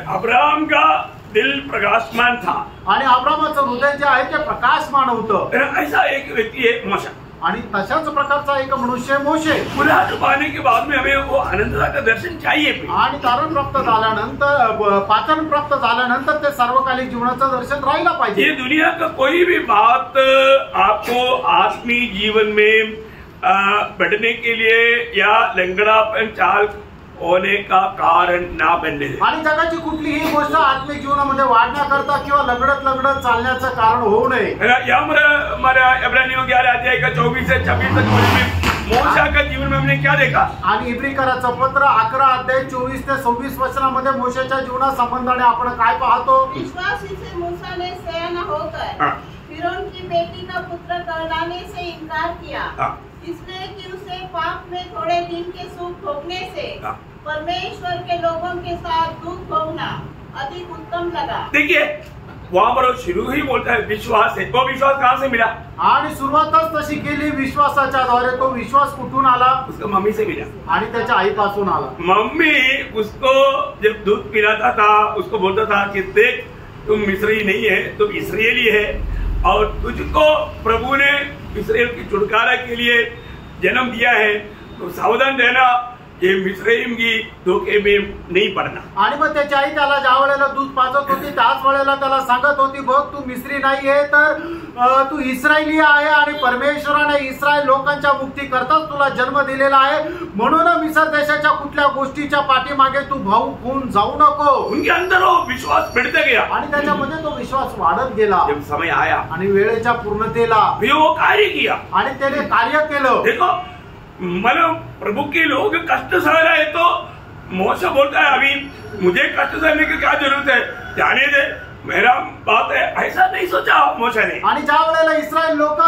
S1: अब्राहम का दिल प्रकाशमान था
S2: आणि अब्राहमाचं हृदय जे आहे ते प्रकाशमान होतं.
S1: ऐसा एक व्यक्ती है मोशा.
S2: आणि तशाच प्रकारचा एक मनुष्य मोशे.
S1: पुनः पाने के बाद में हमें वो आनंद का दर्शन चाहिए.
S2: आणि तारण प्राप्त झाल्यानंतर, पाचन प्राप्त झाल्यानंतर ते सर्वकालिक जीवनाचं दर्शन राहिला पाहिजे.
S1: ये दुनिया का कोई भी बात आपको आत्मीय जीवन में बढ़ने के लिए या लंगड़ापन चाल होने का कारण ना बनने दे.
S2: आणि जगाची कुठलीही गोष्ट आत्मिक जीवनामध्ये वाढण्याकरता किंवा लगडत चालण्याचं कारण होऊ नये.
S1: हमारा इब्रानियों 11 अध्याय का 24 से 26 तक में मोशा का जीवन में हमने क्या देखा?
S2: आणि इब्रिकराचं पत्र 11 अध्याय 24 ते 26 वचनामध्ये मोशेच्या जीवना संबंधाने आपण काय पाहतो?
S3: विश्वासी से मूसा ने सयाना होकर फिरौन की बेटी का पुत्र कहलाने से इनकार किया, इसलिए कि उसे पाप में थोड़े दिन के सुख भोगने से परमेश्वर के लोगों के साथ दुख भोगना अधिक उत्तम लगा.
S1: देखिए वहाँ पर शुरू ही बोलता है विश्वास है. तो विश्वास कहाँ से मिला?
S2: आणि सुरुवातच तशी केली विश्वासाच्या द्वारे. तो विश्वास कुठून आला?
S1: उसको मम्मी से मिला.
S2: आणि त्याच्या आईपासून आला.
S1: मम्मी उसको जब दूध पिलाता था उसको बोलता था कि देख तुम मिस्री नहीं है, तुम इस्राएली है और तुझको प्रभु ने इस्राएल की छुटकारा के लिए जन्म दिया है, तो सावधान रहना, ये मिस्रईम की धोखे में नहीं पडना.
S2: आणि मग त्याची आई त्याला ज्या वेळेला दूध पाजत होती त्याच वेळेला त्याला सांगत होती, बघ तू मिस्री नाहीये तर तू इस्रायली आहे आणि परमेश्वराने इस्रायल लोकांच्या मुक्ती करताच तुला जन्म दिलेला आहे. म्हणून मिस्र देशाच्या कुठल्या गोष्टीच्या पाठीमागे तू भाऊ होऊन जाऊ नको.
S1: उनके अंदर वो विश्वास बढ़ते गया
S2: आणि त्याच्यामध्ये तो विश्वास वाढत गेला.
S1: जब समय आया
S2: आणि वेळेच्या पूर्णतेला
S1: वो कार्य किया
S2: आणि त्याने कार्य केलं.
S1: देखो मतलब प्रभु के लोग कष्ट सह रहे तो मोशा बोलता है अभी मुझे कष्ट सहने की क्या जरूरत है, जाने दे, मेरा बात है. ऐसा नहीं सोचा मोशाने.
S2: आणि ज्या वेळेला इस्रायल लोक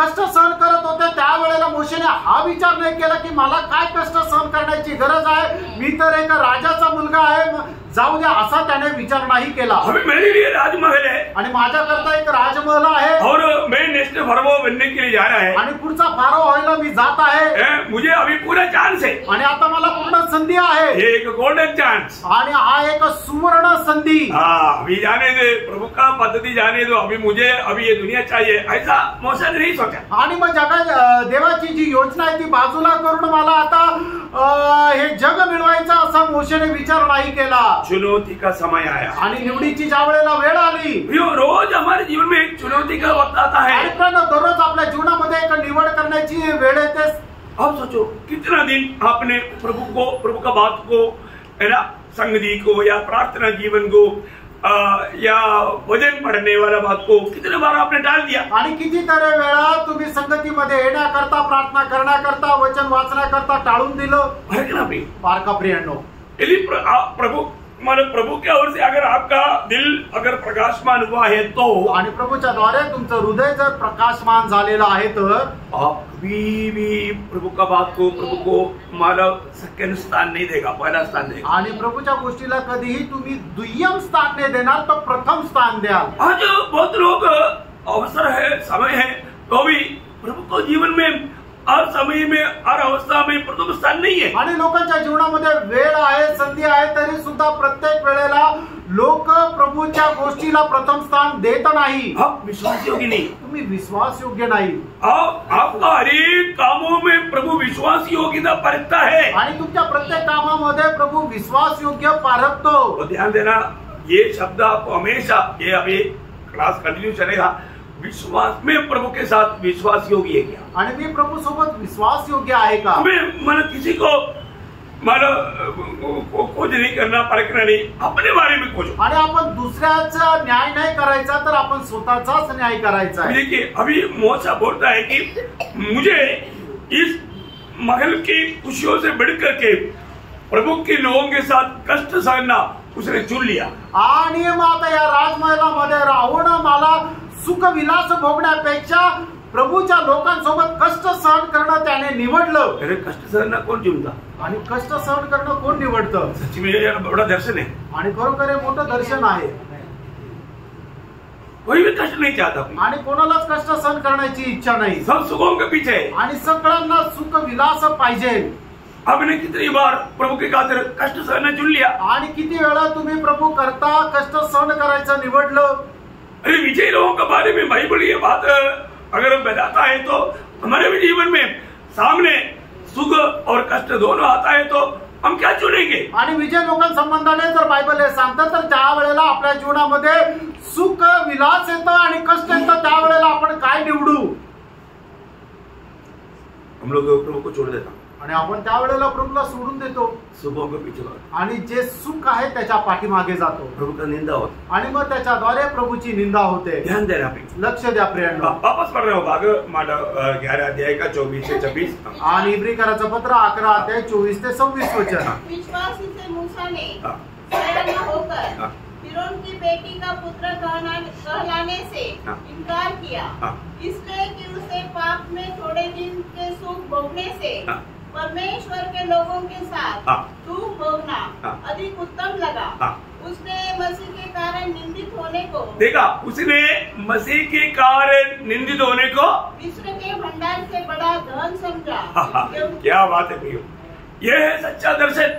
S2: कष्ट सहन करत होते त्यावेळेला मोशेने हा विचार नाही केला की मला काय कष्ट सहन करण्याची गरज आहे, मी तर एक राजाचा मुलगा आहे, जाऊ द्या असा त्याने विचार नाही केला.
S1: अभी मेरे लिए राजमहल है
S2: आणि माझ्याकरता एक राजमहल आहे
S1: और मैं नेक्स्ट फरो बनने के लिए जा रहा है
S2: आणि पुढचा फारो व्हायला मी जात आहे.
S1: मुझे अभी पूरा चांस है
S2: आणि आता मला पूर्ण संधी आहे.
S1: ये एक गोल्डन चांस.
S2: आणि हा एक सुवर्ण संधी.
S1: अभी जाने दे, प्रभु का पद्धति जाने दो, अभी ये दुनिया चाहिए, ऐसा मोशा ने नहीं सोचा.
S2: आणि मग देवाची जी योजना आहे ती बाजूला करून मला आता हे जग मिळवायचं असा मोशेने विचार नाही केला.
S1: चुनौती का समय आया
S2: आणि निवडीची ज्या वेळेला वेळ आली.
S1: रोज हमारे जीवन में एक चुनौती का वक्त आता है.
S2: दररोज आपल्या जीवनामध्ये एक निवड करण्याची वेळ येते.
S1: अब सोचो कितना दिन आपने प्रभु का बात को है ना, संगति को या प्रार्थना जीवन को या वचन पढ़ने वाला बात को कितने बार आपने डाल दिया.
S2: आणि कितीतरी वेळा तुम्ही संगतीमध्ये येण्याकरता, प्रार्थना करण्याकरता, वचन वाचण्याकरता टाळून दिलं. पारखा प्रियांनो,
S1: यदि प्रभु की ओर से अगर आपका दिल अगर प्रकाशमान हुआ है तो,
S2: आणि प्रभूच्या द्वारे तुमचं हृदय जर प्रकाशमान झालेलं आहे तर
S1: आप कभी भी प्रभु का बात को, प्रभु को मानव सेकंड स्थान नहीं देगा, पहला स्थान देगा.
S2: आणि प्रभूच्या गोष्टीला कधीही तुम्ही दुय्यम स्थान नाही देणार तर प्रथम स्थान द्याल.
S1: आज बहुत लोग अवसर है, समय है, तो भी प्रभु को जीवन में हर समय में, हर अवस्था में प्रथम स्थान नहीं है.
S2: आणि लोकांच्या जीवनामध्ये वेळ आहे, संधी आहे, तरी सुद्धा प्रत्येक वेळेला लोक प्रभूच्या गोष्टीला प्रथम स्थान देत नाही.
S1: आप विश्वास योग्य नहीं,
S2: तुम्ही विश्वास योग्य नाही.
S1: आपका हर एक कामों में प्रभु विश्वास योग्यता परखता है
S2: आणि तुमच्या प्रत्येक कामामध्ये प्रभु विश्वास योग्य पारखतो.
S1: और ध्यान देना, ये शब्द आपको हमेशा, ये अभी क्लास कंटिन्यू चलेगा, विश्वास में प्रभु के साथ विश्वास योग्य है क्या,
S2: आणि मी प्रभू सोबत विश्वास योग्य आहे का.
S1: मैं किसी को खोज नहीं करना, परखना नहीं, अपने बारे में खोजो.
S2: आणि आपण दुसऱ्याचा न्याय नाही करायचा, तर आपण स्वतःचाच न्याय करायचा आहे.
S1: देखिए, अभी मोसा बोलता है कि मुझे इस महल की खुशियों से बढ़कर के प्रभु के लोगों के साथ कष्ट सहना उसने चुन लिया.
S2: आणि मग आता या राजमहलामध्ये राहून मला सुख विलास भोगण्यापेक्षा प्रभूच्या लोकांसोबत कष्ट सहन करणं त्याने निवडलं.
S1: अरे कष्ट सहना कौन चुनता,
S2: आणि कष्ट सहन करणं कोण निवडतं.
S1: सच्ची में ये बड़ा दर्शन है.
S2: आणि खरोखर हे मोठं दर्शन आहे.
S1: कोई भी कष्ट नहीं चाहता,
S2: आणि कोणालाच कष्ट सहन करण्याची इच्छा नाही.
S1: सब सुखों के पीछे है.
S2: आणि सगळ्यांना सुख विलास पाहिजे.
S1: आपने कितनी बार प्रभु के खातिर कष्ट सहना चुन लिया.
S2: आणि किती वेळा तुम्ही प्रभू करता कष्ट सहन करायचं निवडलं.
S1: अरे विजयी लोगों के बारे में बाइबल ये बात अगर हम बताता है तो हमारे भी जीवन में सामने सुख और कष्ट दोनों आता है तो हम क्या चुनेंगे.
S2: आणि विजय लोकांसंबंधाने जर बायबल हे सांगतं, तर त्यावेळेला आपल्या जीवनामध्ये सुख विलास येतं आणि कष्ट येतं, त्यावेळेला आपण काय निवडू.
S1: हम लोग प्रभु को छोड़ देता
S2: आणि आपण त्यावेळेला प्रभूला सोडून देतो
S1: सुखों के पीछे,
S2: आणि जे सुख आहे त्याच्या पाठीमागे जातो.
S1: प्रभु का निंदा होता
S2: आणि मग त्याच्याद्वारे प्रभूची निंदा होते.
S1: ध्यान देना पे.
S2: लक्ष द्या प्रियांनो.
S1: वापस पढ़ रहे हो भाग 11 अध्याय का 24 से 26.
S2: आणि इब्रिकराचं पत्र 11 अध्याय 24 ते 26 वचन.
S3: विश्वासी से मूसा ने शरण होकर फिरौन की बेटी का पुत्र कहलाने से इनकार किया, इसलिए कि उसे पाप में थोड़े दिन के सुख भोगने से परमेश्वर के लोगों के साथ दुख भोगना अधिक उत्तम लगा. उसने मसीह के कारण निंदित होने को
S1: देखा, उसने मसीह के कारण निंदित होने को
S3: विश्व के भंडार से बड़ा धन समझा.
S1: क्या बात है प्रियो, ये है सच्चा दर्शन.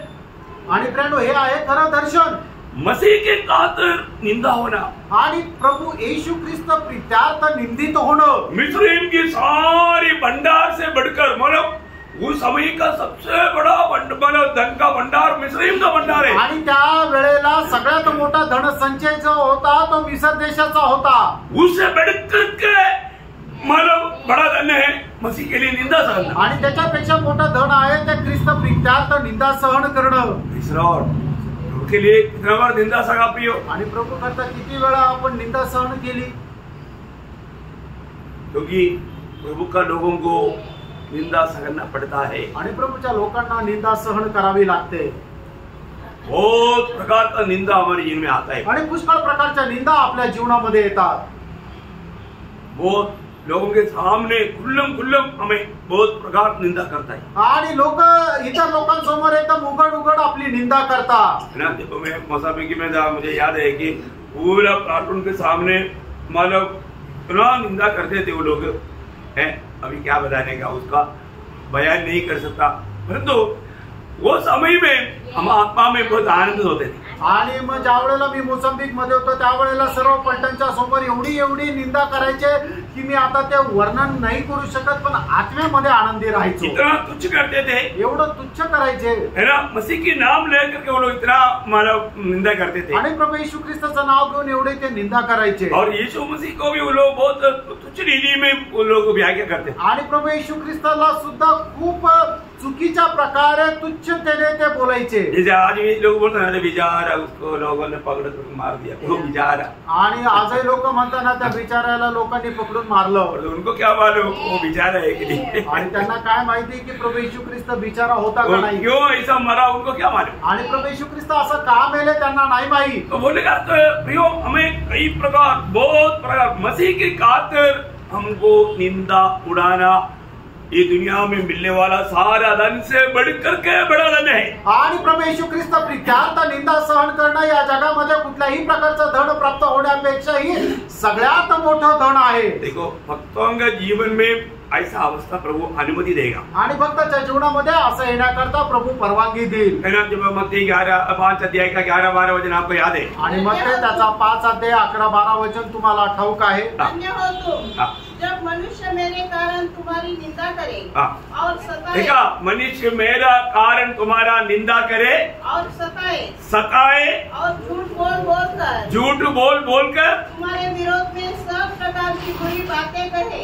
S2: आणि प्रियांनो, हे आहे खरं दर्शन.
S1: मसीह के खातिर निंदा होना
S2: आणि प्रभू येशू ख्रिस्त प्रीत्यार्थ निंदित होणं.
S1: मिस्रीम की सारी भंडार से बढ़कर, मतलब उस समय का सबसे बड़ा धन का भंडार मिस्रीम का भंडार है.
S2: आणि त्या वेळेला सगळ्यात मोठा धनसंचय जो होता तो मिस्र देशाचा होता.
S1: उससे बढ़कर के मतलब बड़ा धन है मसीह के लिए निंदा सहना.
S2: आणि त्याच्यापेक्षा मोठा धन आहे ते ख्रिस्त प्रीत्यार्थ निंदा सहन करणं.
S1: प्रभु के लिए कितना बार निंदा सहा प्रियो.
S2: आणि प्रभू करता किती वेळा आपण निंदा सहन केली.
S1: क्योंकि प्रभु का लोगों को निंदा सहना पड़ता है.
S2: आणि प्रभूच्या लोकांना निंदा सहन करावी लागते.
S1: बहुत प्रकार का निंदा हमारे जीवन में आता है.
S2: आणि पुष्कळ प्रकारच्या निंदा आपल्या जीवनामध्ये येतात.
S1: बहुत लोगों के सामने खुल्लम हमें बहुत प्रकार निंदा करता है.
S2: आणि लोक इतर लोकांसमोर एकदम उघड आपली निंदा करतात.
S1: ना देखो, मैं मोसाफिकी में था, मुझे याद है कि पूरा कार्टून के सामने मतलब इतना निंदा करते थे वो लोग हैं. अभी क्या बताने का, उसका बयान नहीं कर सकता, परंतु वो समय में हम आत्मा में बहुत आनंदित होते थे.
S2: आणि मग ज्या वेळेला मी मोसंबिक मध्ये होतो त्यावेळेला सर्व पलटणच्या समोर एवढी निंदा करायचे की मी आता ते वर्णन नाही करू शकत, पण आत्म्यामध्ये आनंदी राहायचो.
S1: इतना तुच्छ करते थे,
S2: एवढं तुच्छ करायचे
S1: है ना. मसीह की नाम लेकर के वो लोग इतना मतलब निंदा करते थे.
S2: आणि प्रभू येशू ख्रिस्ताचं नाव घेऊन एवढे ते निंदा करायचे.
S1: और यीशु मसीह को भी वो लोग बहुत तुच्छ रीति में वो लोग व्याख्या करते.
S2: आणि प्रभू येशू ख्रिस्ताला सुद्धा खूप चुकीच्या प्रकारे तुच्छतेने ते बोलायचे.
S1: जैसे आज भी लोग बोलते हैं बेचारा, उसको लोगों ने पकड़ कर मार दिया, वो बेचारा.
S2: आणि आजही लोक म्हणतात ना, त्या बिचाऱ्याला लोकांनी पकडून मारलं.
S1: और उनको क्या मालूम वो बेचारा है कि नहीं.
S2: आणि त्यांना काय माहिती की प्रभू येशू ख्रिस्त बिचारा होता का नाही.
S1: क्यों ऐसा मरा उनको क्या मालूम.
S2: आणि प्रभू येशू ख्रिस्त असं का मेले त्यांना नाही माहित.
S1: तो बोले का प्रियो, हमें कई प्रकार बहुत प्रकार मसीह के खातिर हमको निंदा उड़ाना, ये दुनिया में मिलने वाला सारा धन से बढ़कर के बड़ा धन है.
S2: आणि प्रभू येशू ख्रिस्त प्रीत्यार्थ निंदा सहन करणं या जगामध्ये कुठल्याही प्रकारचं धन प्राप्त होण्यापेक्षाही सगळ्यात मोठं धन आहे.
S1: देखो, भक्तों के जीवन में ऐसा अवस्था प्रभु अनुमति देगा।
S2: आणि भक्ताच्या जीवनामध्ये असं येण्याकरता प्रभू परवानगी देईल।
S1: है ना, जब मत्ती 5 अध्याय का 11-12 वचन आपको याद है।
S2: आणि मग त्याचा 5 अध्याय 11-12 वचन तुम्हाला ठाऊक आहे।
S3: धन्य हो तुम जब मनुष्य मेरे कारण तुम्हारी निंदा करे और सताए।
S1: देखा, मनुष्य मेरा कारण तुम्हारा निंदा करे
S3: और सताए
S1: और झूठ बोल बोलकर
S3: तुम्हारे विरोध में सब प्रकार की बुरी बातें कहे,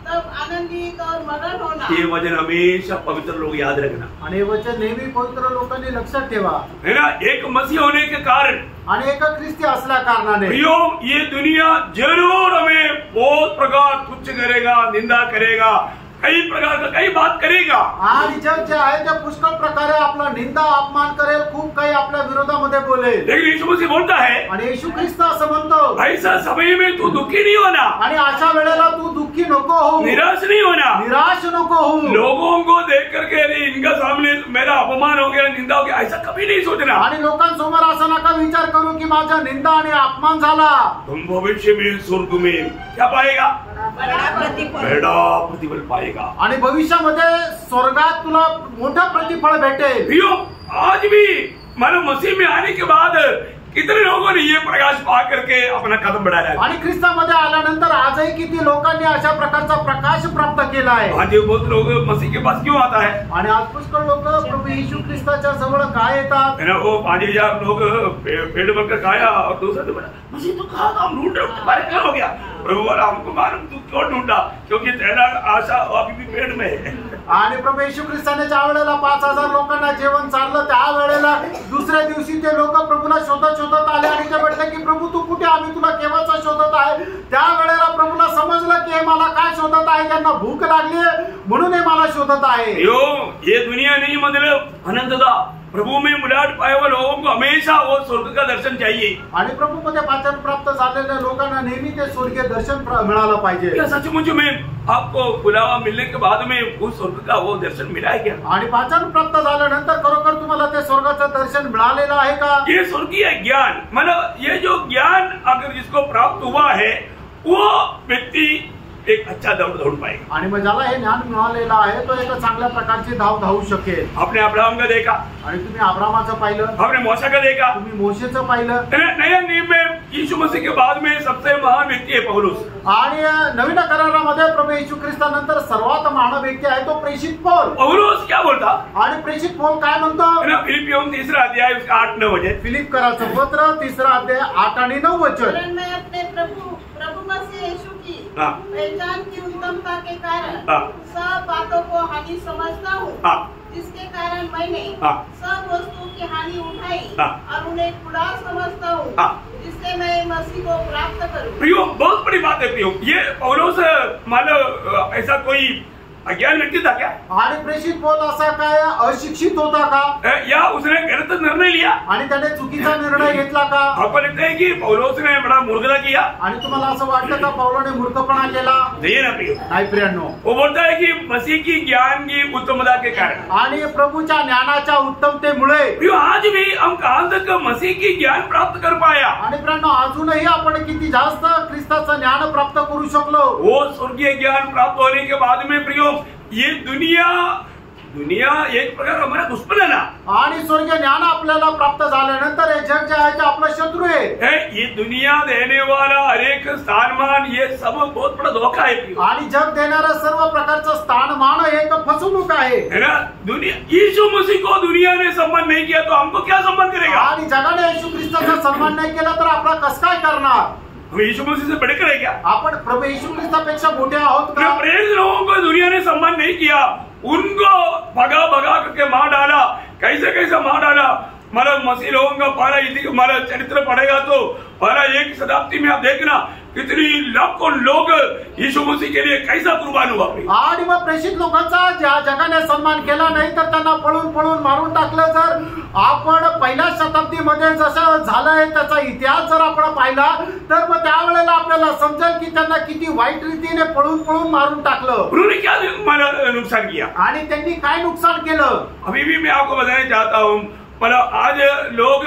S3: तब आनंदित और मगन होना।
S1: ये वचन हमेशा पवित्र लोग याद रखना।
S2: आणि हे वचन नेहमी पवित्र लोकांनी लक्षात ठेवा,
S1: है ना। एक मसीह होने के कारण
S2: आणि एक ख्रिस्ती असल्या कारणाने
S1: ये दुनिया जरूर हमें बहुत प्रकार तुच्छ करेगा, निंदा करेगा, कई प्रकार का कई बात करेगा।
S2: आणि जग जे आहे ते पुष्कळ प्रकारे आपला निंदा अपमान करेल, खूप काही आपल्या विरोधामध्ये बोलेल।
S1: लेकिन यीशु मसीह बोलता है,
S2: आणि येशू ख्रिस्त असं म्हणतो,
S1: ऐसा समय में तू दुखी नहीं होना,
S2: आणि अशा वेळेला तू दुःखी नको हो,
S1: निराश नहीं होना,
S2: निराश नको हो।
S1: लोगों को देख करके अरे इनका सामने मेरा अपमान हो गया, निंदा हो गया, ऐसा कभी नहीं सोचना।
S2: आणि लोकांसमोर असं नका विचार करू की माझा निंदा आणि अपमान झाला।
S1: तुम भविष्य में स्वर्ग में क्या पाएगा?
S3: बड़ा
S1: प्रतिफल पाएगा।
S2: आणि भविष्यामध्ये स्वर्गात तुला मोठा प्रतिफळ भेटेल।
S1: आज भी मानो मसीह में आने के बाद कितने लोगों ने ये प्रकाश पा करके अपना कदम बढ़ाया है।
S2: आणि ख्रिस्तामध्ये आल्यानंतर आजही किती लोकांनी अशा प्रकारचा प्रकाश प्राप्त केला आहे।
S1: आज बहुत लोग मसीह के पास क्यों आता है?
S2: आणि आज पुष्कळ लोक प्रभू येशू ख्रिस्ताच्या जवळ काय येतात?
S1: है ना, वो 5000 लोग पेट भरकर खाया और दूसरा तो बोला मसीह तो कहा हम ढूंढ रहे, तुम्हारे क्या हो गया? प्रभु बोला हमको मालूम तू क्यों ढूंढा, क्योंकि तेरा आशा अभी भी पेट में है।
S2: आणि प्रभू येशू ख्रिस्ताने ज्या वेळेला 5000 लोकांना जेवण चारलं त्या वेळेला दुसऱ्या दिवशी ते लोक प्रभूला शोधत आले आणि ते म्हटले की प्रभू तू कुठे, आम्ही तुला केव्हाचा शोधत आहे। त्या वेळेला प्रभूला समजलं की हे मला काय शोधत आहे, त्यांना भूक लागली म्हणून हे मला शोधत आहे।
S1: ये दुनिया नहीं मतलब अनंतता, प्रभु में मुलाकात पाए हुए लोगों को हमेशा वो स्वर्ग का दर्शन चाहिए।
S2: आणि प्रभू मध्ये वाचन प्राप्त झालेल्या लोकांना नेहमी ते स्वर्गीय दर्शन मिळालं पाहिजे।
S1: सचमुच में आपको बुलावा मिलने के बाद में उस स्वर्ग का वो दर्शन मिला है क्या?
S2: आणि वाचन प्राप्त झाल्यानंतर खरोखर तुम्हाला ते स्वर्गाचं दर्शन मिळालेलं आहे का?
S1: ये स्वर्गीय ज्ञान मतलब ये जो ज्ञान अगर जिसको प्राप्त हुआ है वो व्यक्ति एक अच्छा दौड़ पाएगा।
S2: आणि मग ज्याला हे ज्ञान मिळालेलं आहे तो एक चांगल्या प्रकारची धावू शकेल।
S1: आपने अब्राहम का देखा,
S2: आणि तुम्ही अब्रामाचं पाहिलं,
S1: आपने मूसा का देखा,
S2: तुम्ही मोशेचं पाहिलं।
S1: नया नियम में यीशु मसीह के बाद में सबसे महान व्यक्ति है पौलुस।
S2: आणि नवीन करारामध्ये प्रभू येशू ख्रिस्तानंतर सर्वात महान व्यक्ती आहे तो प्रेषित पौल।
S1: पौलुस क्या बोलता?
S2: आणि प्रेषित पौल काय म्हणतो?
S1: फिलिपियों 3 अध्याय 8-9 वचन,
S2: फिलिप कराचं पत्र 3 अध्याय 8 आणि 9 वचन।
S3: मैं अपने प्रभु मसीह यीशु की पहचान की उत्तमता के कारण सब बातों को हानि समझता हूँ, जिसके कारण मैंने सब वस्तु की हानि उठाई और उन्हें कूड़ा समझता हूँ, जिससे मैं मसीह को प्राप्त करूँ।
S1: प्रियो, बहुत बड़ी बात है प्रियो। ये पौलुस मानो ऐसा कोई अज्ञान व्यक्ति था क्या?
S2: आणि प्रेषित पौल असा काय अशिक्षित होता का?
S1: या उसने गलत निर्णय लिया
S2: आणि त्याने चुकीचा निर्णय घेतला का?
S1: आपको लगता है कि पौलुस ने बड़ा मूर्खता किया?
S2: आणि तुम्हाला असं वाटतं का पौलाने मूर्खपणा केला?
S1: नहीं ना प्रियो।
S2: नाही प्रियांनो,
S1: वो बोलता है कि मसीह की ज्ञान की उत्तमता के कारण
S2: आणि प्रभूच्या ज्ञानाच्या उत्तमतेमुळे
S1: प्रियो आज भी हम कहां तक मसीह की ज्ञान प्राप्त कर पाया?
S2: आणि प्रियांनो अजूनही आपण किती जास्त ख्रिस्ताचं ज्ञान प्राप्त करू शकलो?
S1: वो स्वर्गीय ज्ञान प्राप्त होने के बाद में प्रियो ये दुनिया एक प्रकार हमारा दुश्मन है ना।
S2: आणि स्वर्गीय ज्ञान आपल्याला प्राप्त झाल्यानंतर हे जग जे आहे ते आपलं शत्रू आहे।
S1: ये दुनिया देने वाला हरेक स्थानमान ये सब बहुत बड़ा धोखा है।
S2: आणि जग देणारा सर्व प्रकारचं स्थानमान एक फसवणूक आहे
S1: ना। दुनिया यीशु मसीह को दुनिया ने सम्मान नहीं किया तो हमको क्या सम्मान करेगा?
S2: आणि जगाने येशू ख्रिस्ताचा सन्मान नाही केला तर आपला कसं काय करणार?
S1: हम यीशु मसीह से बढ़कर है क्या?
S2: आपण प्रभु येशू ख्रिस्तापेक्षा मोठे आहोत का?
S1: प्रेरित लोगों को दुनिया ने सम्मान नहीं किया, उनको भगा करके मार डाला। कैसे मार डाला? मतलब मसीह लोगों का पहला चरित्र पढ़ेगा तो पहला 1 शताब्दी में आप देखना कितनी लाखों लोग यीशु मसीह के लिए कैसा कुर्बान हुआ।
S2: आणि मग प्रेषित लोकांचा ज्या जगाने सन्मान केला नाही तर त्यांना पळून मारून टाकलं। जर आपण पहिल्या शताब्दीमध्ये जसं झालंय त्याचा इतिहास जर आपण पाहिला तर मग त्यावेळेला आपल्याला समजेल की त्यांना किती वाईट रीतीने पळून मारून टाकलं।
S1: उन्होंने क्या नुकसान किया
S2: आणि त्यांनी काय नुकसान केलं?
S1: अभी भी मैं आपको बताना चाहता हूँ, मतलब आज लोग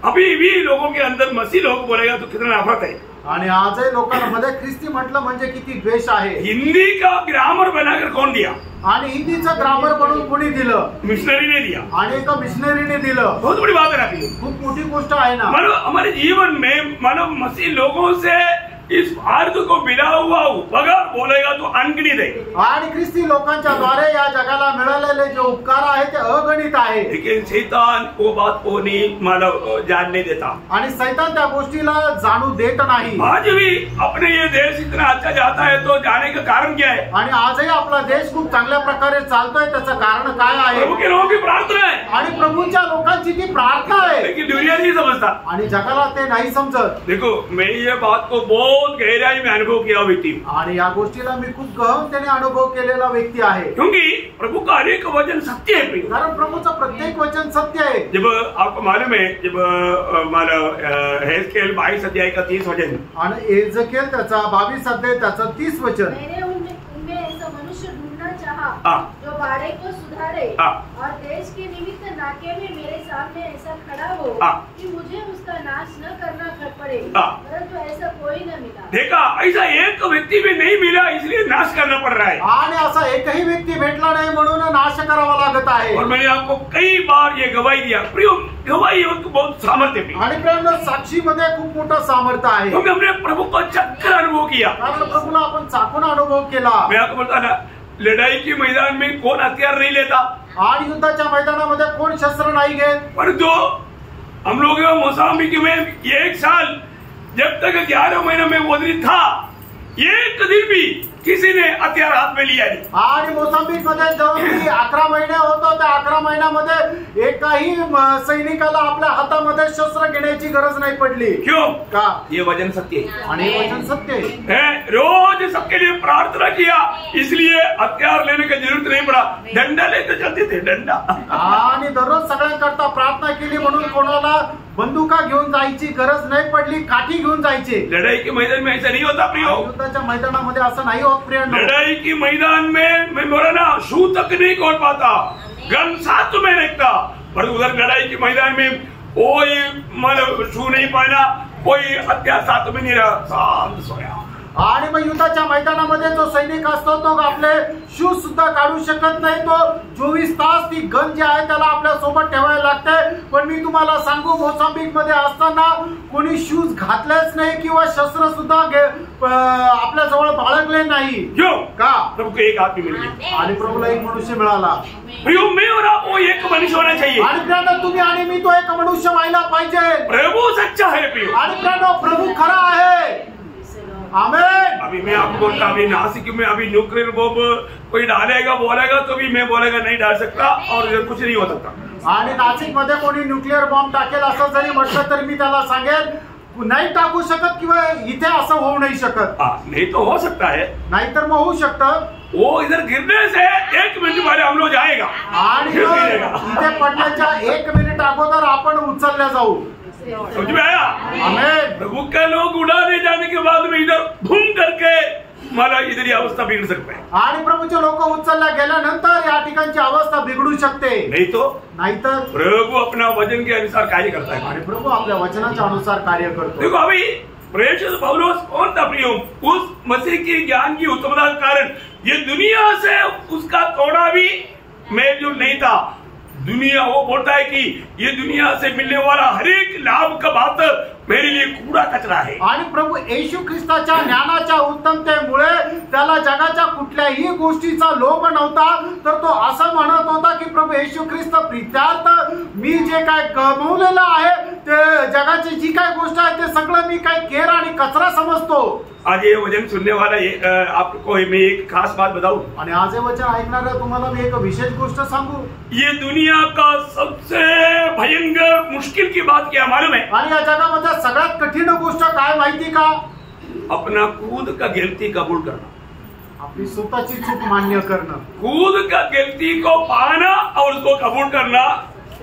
S1: अभी भी लोगों के अंदर मसीह लोग बोलेगा तो कितना नफरत है।
S2: आणि आजही लोकांमध्ये ख्रिस्ती म्हटलं म्हणजे किती द्वेष आहे.
S1: हिंदी का ग्रामर बनाकर कौन दिया?
S2: आणि हिंदीचं ग्रामर बनवून कोणी दिलं?
S1: मिशनरी ने दिया.
S2: आणि एका मिशनरीने दिलं.
S1: बहुत बड़ी बात है ना.
S2: खूप मोठी गोष्ट आहे ना.
S1: मानो हमारे जीवन में मानो मसीह लोगों से इस अर्थ को मिला हुआ उपकार बोलेगा तो अनगिनत है.
S2: आणि ख्रिस्ती लोकांच्या द्वारे या जगाला मिळालेले जे उपकार आहेत ते अगणित आहे.
S1: लेकिन शैतान वो बात को नहीं मानो जानने देता.
S2: आणि शैतान त्या गोष्टीला जाणू देत नाही.
S1: आज भी अपने ये देश इतना अच्छा जाता है तो जाने का कारण क्या है?
S2: आणि आजही आपला देश खूप चांगल्या प्रकारे चालतोय. त्याचं कारण काय आहे?
S1: प्रभु के लोगों की प्रार्थना है.
S2: आणि प्रभूच्या लोकांची ती प्रार्थना आहे.
S1: लेकिन दुनिया नहीं समझता.
S2: आणि जगाला ते नाही समजत.
S1: देखो मैं ये बात को बहुत गहराई में अनुभव किया व्यक्ति हूँ.
S2: आणि या गोष्टीला मी खूप गहनतेने अनुभव केलेला व्यक्ति आहे.
S1: क्योंकि प्रभु का अनेक वचन सत्य है.
S2: कारण प्रभूचं प्रत्येक वचन सत्य आहे.
S1: जब आपको मालूम है जब हमारा हेजकेल 22 अध्याय का 30 वचन
S2: आणि एजकेल त्याचा 22 अध्याय त्याचा 30 वचन.
S4: मैंने उनमें ऐसा मनुष्य ढूंढना चाहा जो बाड़े को सुधारे और देश के निमित्त नाके में मेरे सामने ऐसा खड़ा हो कि मुझे उसका नाश न करना पड़े, परंतु ऐसा कोई न मिला.
S1: देखा ऐसा एक व्यक्ति भी नहीं मिला इसलिए नाश करना पड़ रहा है.
S2: आणि असा एकही व्यक्ती भेटला नाही म्हणून नाश करावा लागत आहे.
S1: और मैंने आपको कई बार ये गवाही दिया. प्रियो गवाही बहुत सामर्थ्य है.
S2: आणि प्रेम साक्षी मध्ये खूप मोठं सामर्थ्य आहे.
S1: क्योंकि हमने प्रभु का चक्कर अनुभव किया.
S2: कारण प्रभूला आपण चाकून अनुभव केला.
S1: मैं आपको बोलता ना लड़ाई के मैदान में कौन हथियार नहीं लेता.
S2: आणि युद्धाच्या मैदानामध्ये कोण शस्त्र नाही घेत.
S1: परंतु हम लोग मोसाम्बिक में एक साल जब तक 11 महीना में वजनी था एक दिन भी किसी ने हथियार हाथ में लिया नहीं.
S2: आणि मोसांबिक मध्ये जवळ 11 महिने होतो. त्या 11 महिन्यामध्ये एकाही सैनिकाला आपल्या हातामध्ये शस्त्र घेण्याची गरज नाही पडली.
S1: क्यों?
S2: का?
S1: ये वचन सत्य है.
S2: आणि हे वचन सत्य है.
S1: रोज सबके लिए प्रार्थना किया इसलिए हथियार लेने की जरूरत नहीं पड़ा. डंडा लेकर चलते थे. डंडा.
S2: आणि दररोज सगळ्यांकरता प्रार्थना केली म्हणून कोणाला बंदुका घेऊन जायची गरज नाही पडली. काठी घेऊन जायचे.
S1: लड़ाई के मैदान में ऐसा नहीं होता प्रियो.
S2: युद्धाच्या मैदानामध्ये असं नाही होत प्रिय.
S1: लड़ाई के मैदान में मैं बोला ना शू तक नहीं खोल पाता. गन साथ में रखता. पर उधर लड़ाई के मैदान में कोई मतलब शू नहीं पहना. कोई हथियार साथ में नहीं रहा. शांत सोया.
S2: आणि मग युद्धाच्या मैदानामध्ये जो सैनिक असतो तो आपले शूज सुद्धा काढू शकत नाही. तो 24 तास ती गन जी आहे त्याला आपल्या सोबत ठेवायला लागते. पण मी तुम्हाला सांगू मोसांबिक मध्ये असताना कोणी शूज घातलेच नाही किंवा शस्त्र सुद्धा आपल्या जवळ बाळगले नाही.
S1: क्यों?
S2: का?
S1: प्रभु को एक आदमी मिल गया.
S2: आणि प्रभूला एक मनुष्य मिळाला.
S1: प्रियो मैं और आप वो एक मनुष्य होना चाहिए.
S2: आणि प्रियांनो तुम्ही आणि मी तो एक मनुष्य व्हायला पाहिजे.
S1: प्रभु सच्चा है प्रियो.
S2: आणि प्रियांनो प्रभू खरा आहे. आमेन.
S1: अभी मैं आपको बोलता अभी नासिक में अभी न्यूक्लियर बॉम्ब कोई डालेगा बोलेगा तो भी मैं बोलेगा नहीं डाल सकता और कुछ नहीं हो सकता.
S2: आणि नाशिक मध्ये कोणी न्यूक्लिअर बॉम्ब टाकेल असं जरी म्हटलं तरी मी त्याला सांगेल नाही टाकू शकत किंवा इथे असं होऊ नाही शकत.
S1: नहीं तो हो सकता है.
S2: नाहीतर मग होऊ शकतं.
S1: वो इधर गिरने से 1 मिनट पहले हम लोग जाएगा.
S2: आणि इथे पडण्याच्या 1 मिनिट अगोदर आपण उचलल्या जाऊ.
S1: समझ में आया?
S2: आमेन.
S1: प्रभु के लोग उड़ाने जाने के बाद में इधर घूम करके मला इधर ही अवस्था बिगड़ सकता है.
S2: आणि प्रभूचे लोक उचलल्या गेल्यानंतर या ठिकाणची अवस्था बिघडू शकते.
S1: नहीं तो
S2: नाहीतर
S1: प्रभु अपना वचन के अनुसार कार्य करता है.
S2: आणि प्रभू आपल्या वचनाच्या अनुसार कार्य करतो.
S1: देखो अभी प्रेषित पौलुस कौन था प्रियो? उस मसीह की ज्ञान की उत्तमता के कारण ये दुनिया से उसका थोड़ा भी मेलजोल नहीं था. दुनिया वो बोलता है कि ये दुनिया से मिलने वाला हर एक लाभ का बात मेरे लिए कूड़ा कचरा है.
S2: आणि प्रभू येशू ख्रिस्ताच्या ज्ञानाच्या उत्तमतेमुळे त्याला जगाच्या कुठल्याही गोष्टीचा लोभ नव्हता. तर तो असं म्हणत होता की प्रभू येशू ख्रिस्त प्रित्यार्थ मी जे काय कमवलेलं आहे ते जगाची जी काय गोष्ट आहे ते सगळं मी काय केर आणि कचरा समजतो.
S1: आज ये वचन सुनने वाला आपको मैं एक खास बात बताऊं.
S2: आणि आज हे वचन ऐकणाऱ्या तुम्हाला मी एक विशेष गोष्ट सांगू.
S1: ये दुनिया का सबसे भयंकर मुश्किल की बात क्या मालूम है?
S2: आणि या जगामध्ये सगळ्यात कठीण गोष्ट काय माहिती का?
S1: अपना खुद का गलती कबूल करना.
S2: आपली स्वतःची चूक मान्य करणं.
S1: खुद का गलती को पाना और उसको कबूल करना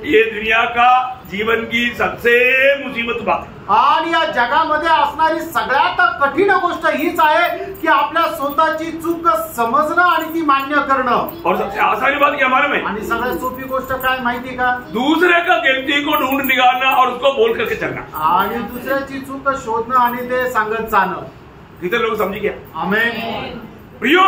S1: ये दुनिया का जीवन की सबसे मुसीबत बात है।
S2: आणि या जगामध्ये असणारी सगळ्यात कठीण गोष्ट हीच आहे की आपल्या स्वतःची चूक समजणं आणि ती मान्य करणं।
S1: और सबसे आसानी बात क्या मालूम है?
S2: आणि सगळ्यात सोपी गोष्ट काय माहिती का?
S1: दूसरे का गलती को ढूंढ निकालना और उसको बोल करके चलना।
S2: आणि दुसऱ्याची चूक शोधणं आणि ते सांगत जाणं।
S1: कितने लोग समझ गया?
S2: आमेन।
S1: प्रियो,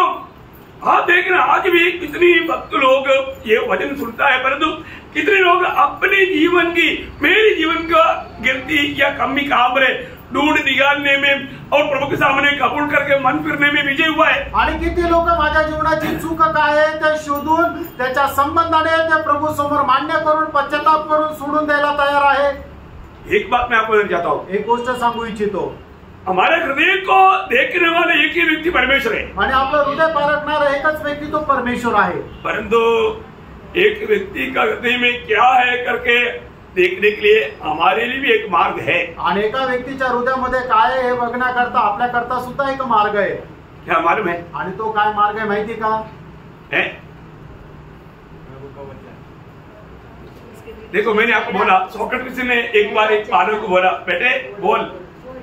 S1: आप देखना आज भी कितनी भक्त लोग ये वचन सुनता है, परंतु कितने लोग अपने जीवन की, मेरे जीवन का गलती या कमी काम रहे ढूंढ निकालने में और प्रभु के सामने कबूल करके मन फिरने में विजय हुआ है।
S2: आणि किती लोक माझ्या जीवनाची चूक काय आहे ते शोधून त्याच्या संबंधाने ते प्रभू समोर मान्य करून पश्चाताप करून सोडून द्यायला तयार आहे।
S1: एक बात मैं आपको चाहता हूँ,
S2: एक गोष्ट सांगू इच्छितो,
S1: हमारे हृदय को देखने वाले एक ही व्यक्ति परमेश्वर है
S2: आणि आपलं हृदय पारखणारा एकच व्यक्ती तो परमेश्वर आहे।
S1: परंतु एक व्यक्ति का हृदय में क्या है करके देखने के लिए हमारे लिए भी एक मार्ग है।
S2: आणि एका व्यक्तीच्या हृदयामध्ये काय आहे हे बघण्याकरता आपल्याकरता सुद्धा एक मार्ग आहे।
S1: क्या मालूम है?
S2: आणि तो काय मार्ग आहे माहिती का?
S1: है? देखो, मैंने आपको बोला, सोक्रेटिस ने एक बार एक बालक को बोला, बेटे बोल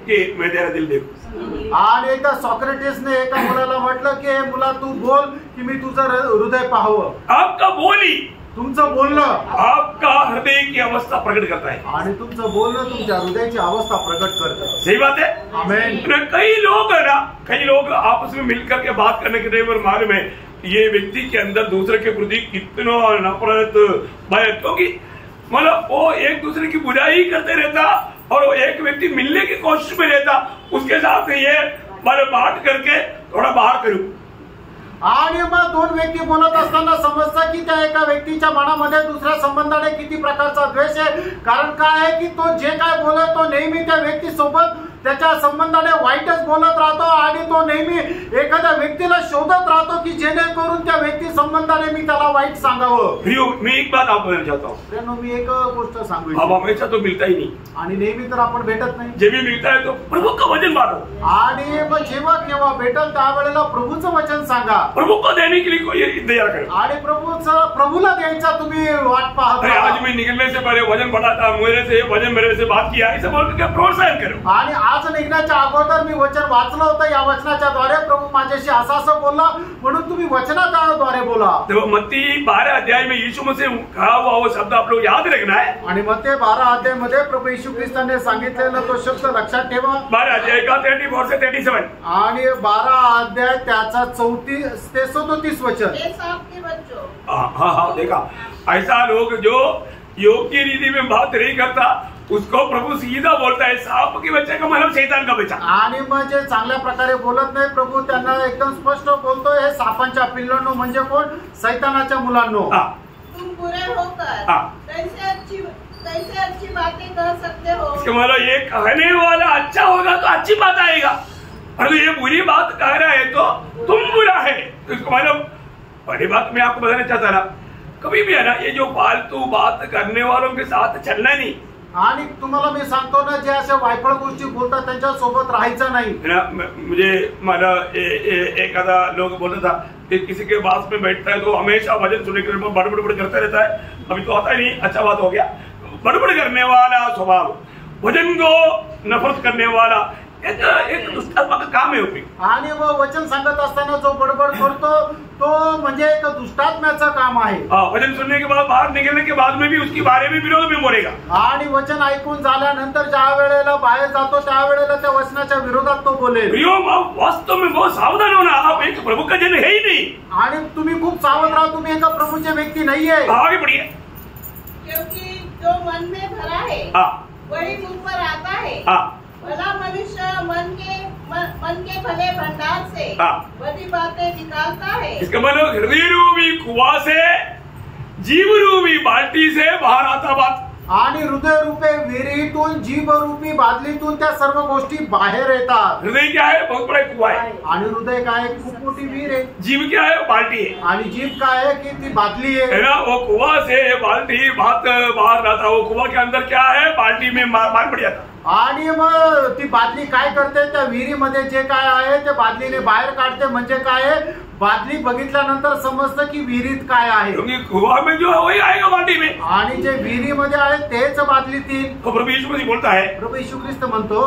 S1: कि मैं तेरा दिल देखूं।
S2: आणि एकदा सॉक्रेटिसने एका मुलाला म्हटलं की मुला तू बोल की मी तुझं हृदय पाहावं।
S1: आपका बोली
S2: तुमचं बोलणं
S1: आपका हृदय की अवस्था प्रकट करता है
S2: आणि तुमचं बोलणं तुमच्या हृदयाची अवस्था प्रकट करतं।
S1: सही बात है।
S2: आमेन।
S1: कई लोग आपस में मिलकर के बात करने के टाइम मालूम है ये व्यक्ति के अंदर दूसरे के प्रति कितना नफरत भय, क्योंकि मतलब वो एक दूसरे की बुराई करते रहता और वो एक व्यक्ति मिलने की कोशिश में रहता, उसके साथ ये बात करके थोड़ा बाहर करूं।
S2: आणि मग दोन व्यक्ती बोलत असताना समजतं की त्या एका व्यक्तीच्या मनामध्ये दुसऱ्या संबंधाने किती प्रकारचा द्वेष आहे। कारण काय आहे की तो जे काय बोलत तो नेहमी त्या व्यक्ती सोबत त्याच्या संबंधाने वाईटच बोलत राहतो आणि तो नेहमी एखाद्या व्यक्तीला शोधत राहतो की जेणेकरून त्या व्यक्ती संबंधाने मी त्याला वाईट सांगावं।
S1: मैं एक बात आपको कहना चाहता हूँ,
S2: त्यानं मी एक गोष्ट सांगू
S1: अब हमेशा तो मिलता ही नहीं,
S2: आणि नेहमी तर आपण भेटत नाही।
S1: जब भी मिलता है तो प्रभु का वचन बांटो
S2: आणि मग जेव्हा केव्हा भेटल त्यावेळेला प्रभूचं वचन सांगा।
S1: प्रभु को देने के लिए कोई इंतजार करो
S2: आणि प्रभूला द्यायचा तुम्ही वाट पाहत
S1: अरे आज मैं निकलने से पहले वजन बढ़ाता, मेरे से वजन मेरे से बात किया, ऐसे बोल के प्रोत्साहन करो।
S2: आणि आज निघण्याच्या अगोदर मी वचन वाचलं होतं, या वचनाच्या द्वारे प्रभू माझ्याशी असं बोलला म्हणून तुम्ही वचनाद्वारे बोला।
S1: देखो मत्ती 12 अध्याय में यीशु मसीह कहा हुआ वो शब्द आप लोग याद रखना है।
S2: आणि मत्ती 12 अध्याय मध्ये प्रभू येशू ख्रिस्ताने सांगितलेला तो शब्द लक्षात ठेवा।
S1: 12 अध्याय का 34 से 37
S2: आणि 12 अध्याय त्याचा 34 ते 37 वचन।
S1: हाँ देखा, ऐसा लोग जो योग्य रीति में बात नहीं करता उसको प्रभु सीधा बोलता है सांप के बच्चे का मतलब शैतान का बच्चा।
S2: आणि मग जे चांगल्या प्रकारे बोलत नाही प्रभू त्यांना एकदम स्पष्ट बोलतोय हे सापांच्या पिल्लांनो म्हणजे कोण? शैतानाच्या मुलांनो।
S3: तुम बुरे होकर कैसे अच्छी बातें कह सकते हो?
S1: इसका मतलब ये कहने वाला अच्छा होगा तो अच्छी बात आएगा, और ये बुरी बात कह रहा है तो तुम बुरा है। इसका मतलब बड़ी बात मैं आपको बताना चाहता ना, कभी भी है ना ये जो फालतू बात करने वालों के साथ चलना नहीं।
S2: आणि तुम्हाला मी सांगतो ना जे अशा वायफळ गोष्टी बोलतात त्यांच्या सोबत राहायचं नाही।
S1: मुझे मला एखादा लोग बोलता था कि किसी के पास में बैठता है तो हमेशा वचन सुनने के लिए बड़बड़ करता रहता है, अभी तो आता ही नहीं। अच्छा बात हो गया, बड़बड़ करने वाला स्वभाव, वचन को नफरत करने वाला एक दुष्टात्मा का काम है होती।
S2: आणि मग वचन सांगत असताना जो बडबड करतो तो म्हणजे एक दुष्टात्म्याचं काम आहे।
S1: वचन सुनने के बाद बाहर निकलने के बाद में भी उसके बारे में विरोध में बोलेगा।
S2: आणि वचन ऐकून झाल्यानंतर ज्या वेळेला बाहेर जातो त्या वेळेला त्या वचनाच्या विरोधात तो बोलेल।
S1: वास्तव में बहुत सावधान होना, आप एक प्रभु का जन है ही नहीं।
S2: आणि तुम्ही खूप सावध राहा, तुम्ही एका प्रभूचे व्यक्ती नाहीये।
S1: आगे बढ़िए,
S3: क्योंकि जो मन में भरा है वही मुंह पर आता है। भला मनुष्य मन के भले भंडार से बड़ी बातें निकालता है।
S1: इसका मतलब हृदय रूपी कुआं से, जीव रूपी बाल्टी से बाहर आता बात।
S2: आणि हृदय रूपे विहिरीतून, जीव रूपी बादलीतून त्या सर्व गोष्टी बाहेर येतात।
S1: हृदय क्या है? बहुत बड़ा कुआं है।
S2: आणि हृदय काय है? खूप मोठी विहीर आहे।
S1: जीव क्या है? बाल्टी है।
S2: आणि जीव काय है की ती बादली है
S1: ना। वो कुआं से बाल्टी बात बाहर आता, वो कुआं के अंदर क्या है? बाल्टी में मार पड़ जाता।
S2: आणि मग ती बादली काय करते? त्या विहिरीमध्ये जे काय आहे ते बादलीने बाहेर काढते, म्हणजे काय आहे? बादली बघितल्यानंतर समजतं की विहिरीत काय आहे,
S1: क्योंकि कुआं में जो है वही आएगा बाटी में।
S2: आणि जे विहिरीमध्ये आहे तेच बादलीतील।
S1: तो प्रभु यीशु मसीह बोलता है,
S2: प्रभु यीशु ख्रिस्त म्हणतो,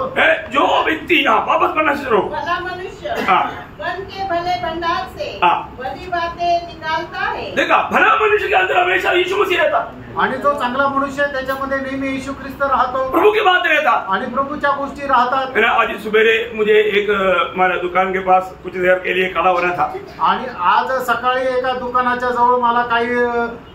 S1: जो व्यक्ति वापस पढ़ना शुरू करो।
S3: भला मनुष्य
S1: हाँ।
S3: मन के भले भंडार से
S1: हाँ।
S3: भली बातें निकालता है।
S1: देखा, भला मनुष्य के अंदर हमेशा यीशु मसीह रहता,
S2: आणि जो चांगला मनुष्य आहे त्याच्यामध्ये नेहमी येशू ख्रिस्त राहतो,
S1: प्रभु की बात रहता।
S2: आणि प्रभूच्या गोष्टी राहतात।
S1: आज सवेरे मुझे एक हमारा दुकान के पास कुछ देर के लिए खड़ा होना था,
S2: आणि आज सकाळी एका दुकानाच्या जवळ मला काही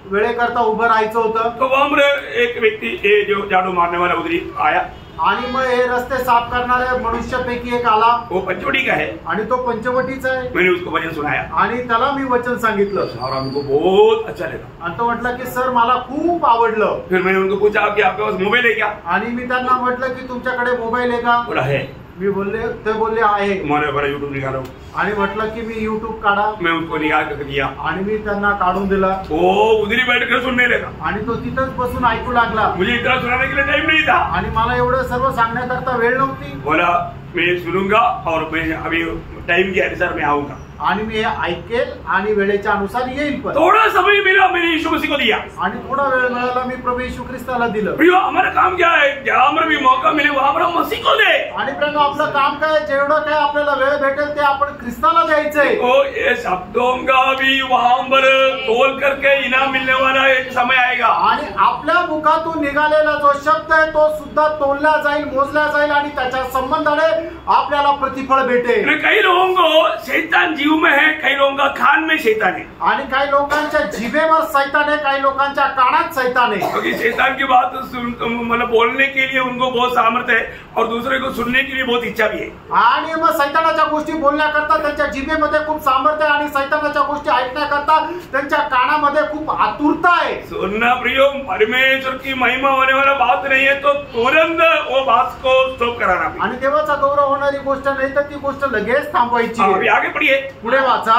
S2: वेळेकरता उभं राहायचं होतं।
S1: तो वहां पर एक व्यक्ति ये जो झाड़ू मारने वाला उधरी आया,
S2: आणि मग हे रस्ते साफ करणाऱ्या मनुष्यापैकी एक आला,
S1: वो पंचवटी का है।
S2: आणि तो पंचवटीचा आहे।
S1: मैंने उसको वचन सुनाया
S2: आणि त्याला मी वचन सांगितलं
S1: और हमको बहुत अच्छा लगा।
S2: आणि तो म्हटलं की सर मला खूप आवडलं।
S1: फिर मैंने उनको पूछा कि आपके पास मोबाइल है क्या?
S2: आणि मी त्यांना म्हटलं की तुमच्याकडे मोबाईल आहे का?
S1: बोला है।
S2: मी बोलले, ते बोलले आहे।
S1: मैंने बड़ा यूट्यूब निकाला,
S2: आणि म्हटलं की मी युट्यूब काढा,
S1: मैं उसको निकाल कर दिया,
S2: आणि मी त्यांना काढून दिला।
S1: वो उधरी बैठ कर सुनने लगा।
S2: आणि तो तिथंच बसून ऐकू लागला।
S1: मुझे इतना सुनाने के लिए टाइम नहीं था।
S2: आणि मला एवढं सर्व सांगण्याकरता वेळ नव्हती।
S1: बोला मैं सुनूंगा और मैं अभी टाइम के अनुसार मैं आऊंगा,
S2: आणि मी हे ऐकेल आणि वेळेच्या अनुसार येईल पण।
S1: थोड़ा समय मिला, मैंने यीशु मसीह को दिया।
S2: आणि थोडा वेळ मिळाला, मी प्रभू येशू ख्रिस्ताला दिलं।
S1: प्रियो, हमारा काम क्या है? जहाँ पर भी मौका मिले वहां पर हम मसीह को दे।
S2: आणि प्रेम आपलं काम काय, जेवढं काय आपल्याला वेळ भेटेल ते आपण ख्रिस्ताला द्यायचंय।
S1: तो ये शब्दों का भी वहां पर तोल करके इनाम मिलने वाला एक समय आएगा।
S2: आणि आपल्या मुखातून निघालेला जो शब्द आहे तो सुद्धा तोलला जाईल, मोजला जाईल, आणि त्याच्या संबंधाने आपल्याला प्रतिफळ भेटेल।
S1: कई लोगों को शैतान जीव में है, कई लोगों का खान में शैतान है।
S2: आणि काही लोकांच्या जिभेवर सैतान आहे, काही लोकांच्या कानात सैतान आहे।
S1: क्योंकि शैतान की बात मतलब बोलने के लिए उनको बहुत सामर्थ्य है और दूसरे को सुनने के लिए बहुत इच्छा भी है।
S2: आणि मग सैतानाच्या गोष्टी बोलण्याकरता त्यांच्या जिभेमध्ये खूप सामर्थ्य आहे, आणि सैतानाच्या गोष्टी ऐकण्याकरता त्यांच्या कानामध्ये खूप आतुरता आहे।
S1: सुनना प्रियो, परमेश्वर की महिमा होने वाला बात नहीं है तो तुरंत वो बात को स्टॉप कराना।
S2: आणि देवाचा गौरव होणारी गोष्ट नाही तर ती गोष्ट लगेच थांबवायची।
S1: अभी आगे पढ़िए,
S2: पुढे वाचा।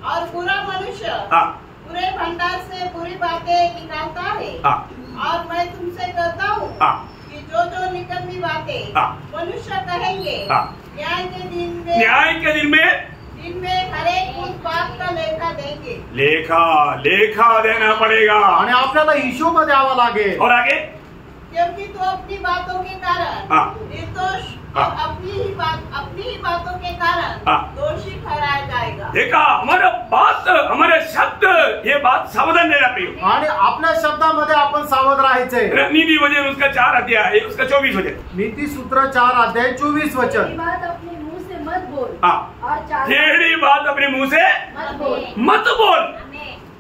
S3: और बुरा मनुष्य
S1: हाँ।
S3: बुरे भंडार से बुरी बातें निकालता है।
S1: हाँ।
S3: और मैं तुमसे कहता हूँ
S1: हाँ।
S3: कि जो निकम्मी बातें
S1: हाँ।
S3: मनुष्य कहेंगे,
S1: हाँ।
S3: न्याय के दिन में हर एक उस बात का लेखा देंगे।
S1: लेखा देना पड़ेगा
S2: आणि आपल्याला हिशोब द्यावा लागेल।
S1: और आगे,
S3: क्योंकि तू अपनी बातों के कारण
S1: हाँ।
S3: निर्दोष
S1: हाँ।
S3: और अपनी ही बातों के कारण
S1: हाँ।
S3: दोषी ठहराया जाएगा।
S1: देखा, हमारा बात, हमारे शब्द, ये बात सावधान रहना प्रियो।
S2: आणि आपल्या शब्दामध्ये आपण सावध राहायचंय।
S1: नीति वचन उसका 4 अध्याय, उसका 24 वचन।
S2: नीति सूत्र 4 अध्याय 24 वचन।
S4: बात अपने मुंह से मत बोल।
S1: हाँ।
S4: और
S1: टेढ़ी बात अपने मुंह से मत बोल।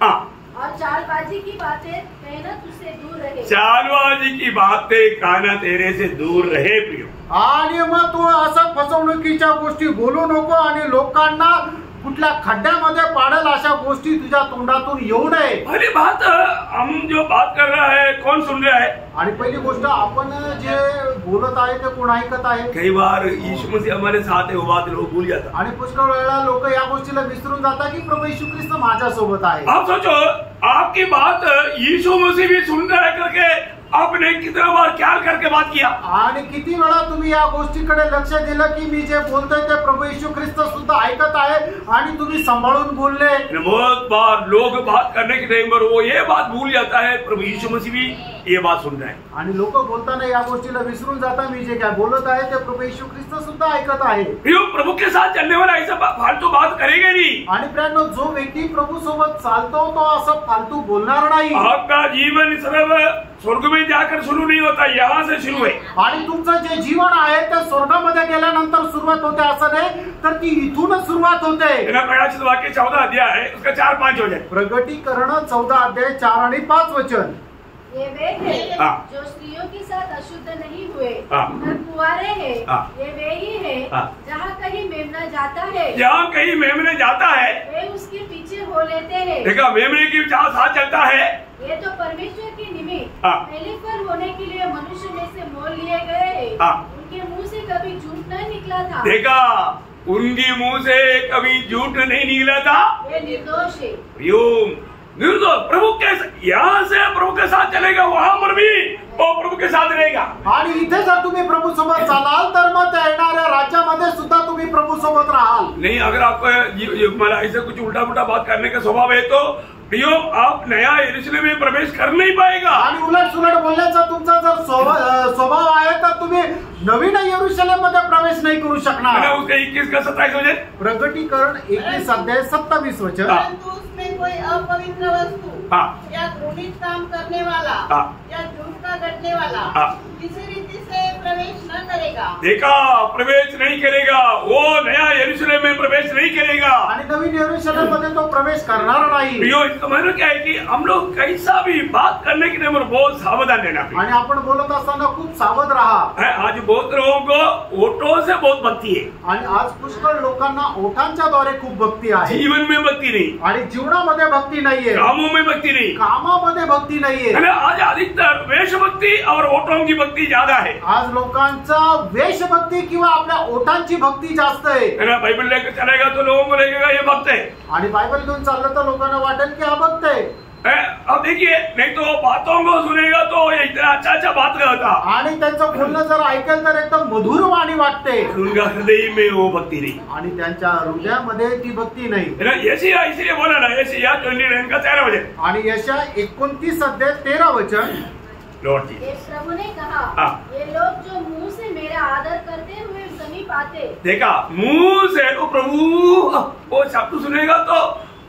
S1: हाँ।
S4: और चालबाजी की बातें कहना तुझसे दूर रहे।
S1: चालबाजी की बातें कहना तेरे से दूर रहे प्रियो।
S2: आणि मग तू असं फसवणुकीच्या गोष्टी बोलू नको, आणि लोकांना कुठल्या खड्ड्यामध्ये पाडेल अशा गोष्टी तुझ्या तोंडातून येऊ नये।
S1: पहली बात, हम जो बात कर रहा है कौन सुन रहा है?
S2: आणि पहिली गोष्ट, आपण जे बोलत आहे ते कोण ऐकत आहे?
S1: कई बार यीशु मसीह हमारे साथ है, वो बात लोग भूल जाता।
S2: आणि पुष्कळ वेळेला लोक या गोष्टीला विसरून जातात की प्रभू येशू ख्रिस्त माझ्या सोबत आहे।
S1: आप सोचो, आपकी बात यीशु मसीह भी सुन रहा है करके आपने कितना बार ख्याल करके बात किया?
S2: आणि किती वेळा तुम्ही या गोष्टीकडे लक्ष दिलं की मी जे बोलतोय ते प्रभू येशू ख्रिस्त सुद्धा ऐकत आहे, आणि तुम्ही सांभाळून बोलले।
S1: बहुत बार लोग बात करने के टाइम पर वो ये बात भूल जाता है, प्रभु यीशु मसीह भी ये बात सुन रहा है।
S2: आणि लोक बोलताना या गोष्टीला विसरून जातात, मी जे काय बोलत आहे ते प्रभू येशू ख्रिस्त सुद्धा ऐकत आहे।
S1: प्रियो, प्रभु के साथ चलने वाला ऐसा फालतू बात करेगा नहीं।
S2: आणि प्रियांनो, जो व्यक्ती प्रभू सोबत चालतो तो असं फालतू बोलणार नाही।
S1: आपका जीवन सर्व स्वर्ग में जाकर शुरू नहीं होता, यहाँ से शुरू है।
S2: आणि तुमचं जे जीवन आहे ते स्वर्गामध्ये गेल्यानंतर सुरुवात होते असं नाही, तर ती इथूनच सुरुवात होते।
S1: प्रकाशित वाक्य 14 अध्याय है, उसका 4-5 वचन।
S2: प्रगटीकरण 14 अध्याय 4 आणि 5 वचन।
S4: ये वे हैं
S1: हाँ।
S4: जो स्त्रियों के साथ अशुद्ध नहीं हुए
S1: हाँ।
S4: और कुंवारे हैं।
S1: हाँ।
S4: ये वे ही हैं
S1: हाँ।
S4: जहाँ कहीं मेमना जाता है,
S1: जहाँ कहीं मेमने जाता है,
S4: वे उसके पीछे हो लेते हैं।
S1: देखा, मेमने की जहाँ साथ चलता है,
S4: ये तो परमेश्वर के निमित्त
S1: हाँ।
S4: पहले फल होने के लिए मनुष्य में से मोल लिए गए हैं।
S1: हाँ।
S4: उनके मुंह से कभी झूठ न निकला था।
S1: देखा, उनके मुंह से कभी झूठ नहीं निकला था।
S4: ये निर्दोष है।
S1: निर्दोष प्रभु के यहाँ से प्रभु के साथ चलेगा, वहां पर भी वो प्रभु के साथ रहेगा।
S2: आणि इथे जर तुम्ही प्रभु सोबत चालाल तर मग त्या येणाऱ्या राज्यामध्ये सुद्धा तुम्ही प्रभु सोबत राहाल।
S1: नहीं, अगर आपको मला ऐसे कुछ उल्टा पुल्टा बात करने का स्वभाव है तो प्रियो आप नया यरूशलेम में प्रवेश कर नहीं पाएगा।
S2: आणि उलट सुलट बोलण्याचा तुमचा जर स्वभाव आहे तर तुम्ही नवीन यरूशलेम मध्ये प्रवेश नहीं करू शकणार।
S1: उसका 21 का 27 वचन,
S2: प्रकटीकरण 21 अध्याय 27 वचन।
S3: परंतु उसमें कोई अपवित्र वस्तु या घृणित काम करने वाला या झूठ का गढ़ने वाला किसी रीति से प्रवेश न करेगा।
S1: देखा, प्रवेश नहीं करेगा, वो नया यरूशलेम में प्रवेश नहीं करेगा।
S2: आणि नवीन यरूशलेम मध्ये तो प्रवेश करणार नाही।
S1: प्रियो, इसका मतलब क्या है कि हम लोग कैसा भी बात करने के लिए बहुत सावधान रहना।
S2: आणि आपण बोलत असताना खूप सावध राहा।
S1: आज बहुत लोगों को ओठों से बहुत भक्ति है
S2: आणि आज पुष्कळ लोकांना ओठांच्या द्वारे खूप भक्ती आहे,
S1: जीवन में भक्ति नहीं,
S2: आणि जीवनामध्ये भक्ती नाहीये,
S1: कामों में भक्ति नहीं,
S2: कामामध्ये भक्ती नाहीये।
S1: आज अधिकतर वेश भक्ति और ओठों की भक्ति ज्यादा है।
S2: आज लोकांचा वेश भक्ती किंवा आपल्या ओठांची भक्ती जास्त आहे।
S1: बाइबल लेकर चलेगा तो लोगों को लगेगा ये भक्त है,
S2: आणि बायबल घेऊन चाललं तर लोकांना वाटेल की हा भक्त आहे।
S1: अब देखिए, नहीं तो बातों को सुनेगा तो ये इतना अच्छा बात करता,
S2: आणि त्यांचं बोलणं जर ऐकेल तर एकदम मधुर वाणी वाटते,
S1: उनका हृदय में वो भक्ति नहीं,
S2: आणि त्यांच्या हृदयामध्ये ती भक्ती नाही।
S1: यशाया इसलिए बोला ना, यशाया 29 का 13 वचन,
S2: आणि यशाया 29 अध्याय 13 वचन।
S1: लॉर्ड जी,
S4: प्रभु ने कहा, ये लोग जो मुंह से मेरा आदर करते हुए समीप आते। देखा,
S1: मुंह से तो प्रभु वो शब्द सुनेगा तो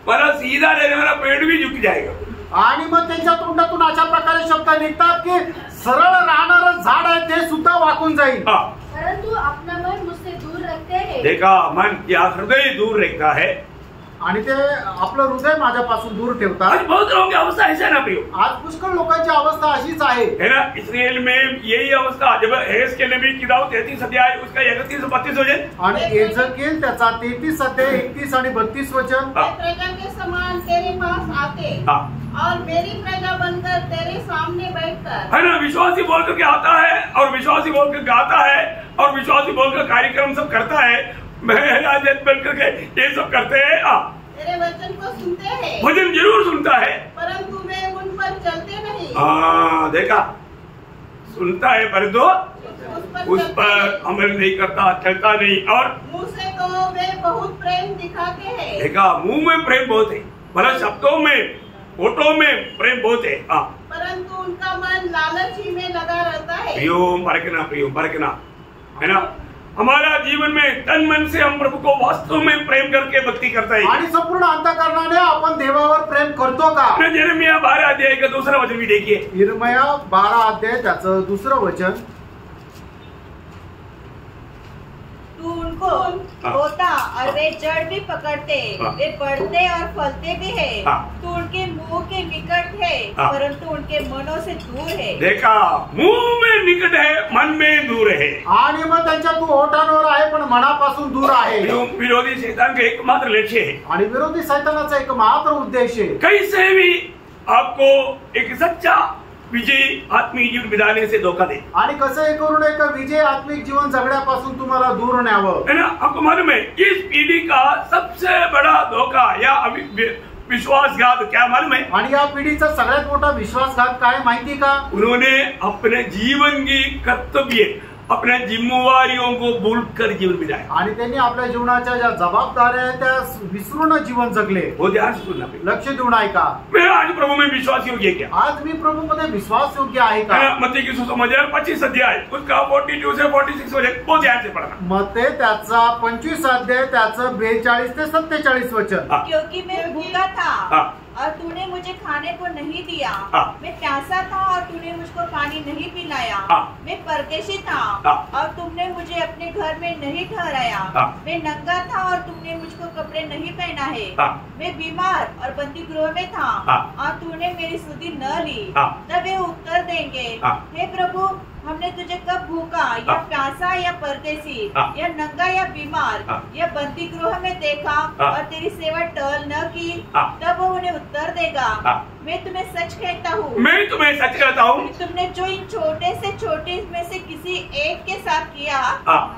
S1: मला सीधा रहने वाला पेड़ भी झुक जाएगा।
S2: आणि मग त्यांच्या तोंडातून अशा प्रकारे शब्द निघतात की सरळ राहणारं झाड आहे ते सुद्धा वाकून जाईल।
S4: परंतु अपना मन मुझसे दूर रखते हैं।
S1: देखा, मन या हृदय दूर रखता है,
S2: आणि ते आपलं हृदय माझ्यापासून दूर ठेवतात।
S1: आज बहुत लोगों की अवस्था ऐसा है ना प्रियो,
S2: आज पुष्कळ लोकांची अवस्था अशीच आहे,
S1: है ना। इस्राएल में यही अवस्था, जब हेस्केल नबी की किताब 33 अध्याय उसका 31 से 32 वचन,
S2: आणि एजकेल त्याचा 33 अध्याय 31 आणि 32 वचन।
S3: प्रजा के समान तेरे पास आते और मेरी प्रजा बनकर तेरे सामने बैठकर,
S1: है ना। विश्वासी बोल करके आता है और विश्वासी बोल कर गाता है और विश्वासी बोल कर कार्यक्रम सब करता है, महराजत बन करके ये सब करते हैं।
S3: तेरे वचन को सुनते हैं,
S1: वचन जरूर सुनता है,
S3: परंतु वे उन पर चलते नहीं।
S1: देखा, सुनता है परंतु उस पर अमल नहीं करता, चलता नहीं, और
S3: मुंह से तो वे बहुत प्रेम दिखाते हैं।
S1: देखा, मुंह में प्रेम बहुत है, भला शब्दों में फोटो में प्रेम बहुत है,
S3: परंतु उनका मन लालच ही में लगा रहता है।
S1: प्रियो बरकना, है ना। हमारा जीवन में तन मन से हम प्रभु को वास्तव में प्रेम करके भक्ति करता है,
S2: आणि संपूर्ण अंतःकरणाने आपण देवावर प्रेम करतो का।
S1: यिर्मयाह 12 अध्याय का दूसरा वचन भी देखिए,
S2: यिर्मयाह 12 अध्याय त्याचं दुसरं वचन।
S3: तू उनको होता और वे जड़ भी पकड़ते, वे बढ़ते और फलते भी है। तू उनके मुंह के निकट है, परंतु उनके मनों से दूर है।
S1: देखा, मुंह में निकट है, मन में दूर है,
S2: आणि मग त्यांच्या तू ओठांवर आहे पण मनापासून दूर आहे।
S1: विरोधी शैतान का एकमात्र लक्ष्य है,
S2: आणि विरोधी शैतानाचा एकमात्र उद्देश आहे,
S1: कैसे भी आपको एक सच्चा विजय आत्मिक जीवन बिताने से धोखा दे,
S2: आणि कसं करून एक विजय आत्मिक जीवन जगण्यापासून तुम्हाला दूर न्यावं,
S1: है ना। आपको मालूम है इस पीढ़ी का सबसे बड़ा धोखा या विश्वासघात क्या मालूम है?
S2: आणि या पिढीचा सगळ्यात मोठा विश्वासघात काय माहिती का?
S1: उन्होंने अपने जीवन की कर्तव्य, अपने जिम्मेवारियों को भूलकर जीवन बिताया,
S2: आणि त्यांनी आपल्या जीवनाच्या ज्या जबाबदाऱ्या आहेत त्या विसरून जीवन जगले।
S1: वो ध्यान से सुनना,
S2: लक्ष देऊन ऐका।
S1: मैं आज प्रभु में विश्वास योग्य क्या?
S2: आज मी प्रभु मध्ये विश्वास योग्य आहे का?
S1: मत्ती की सुसमाचार 25 अध्याय उसका 42 से 46 वचन वो ध्यान से पढ़ना।
S2: मत्ती त्याचा 25 अध्याय त्याचं 42 ते 47 वचन।
S3: क्योंकि मैं भूखा था और तूने मुझे खाने को नहीं दिया, मैं प्यासा था और तूने मुझको पानी नहीं पिलाया, मैं परदेशी था और तुमने मुझे अपने घर में नहीं ठहराया, मैं नंगा था और तुमने मुझको कपड़े नहीं पहना है, मैं बीमार और बंदी गृह में था और तूने मेरी सुधि न ली। तब वे उत्तर देंगे, हे प्रभु, हमने तुझे कब भूखा या प्यासा या परदेशी या नंगा या बीमार या बंदी गृह में देखा और तेरी सेवा टहल न की? तब वो उन्हें उत्तर देगा, मैं तुम्हें सच कहता हूँ,
S1: मैं तुम्हें सच कहता हूँ,
S3: तुमने जो इन छोटे से छोटे में से किसी एक के साथ किया,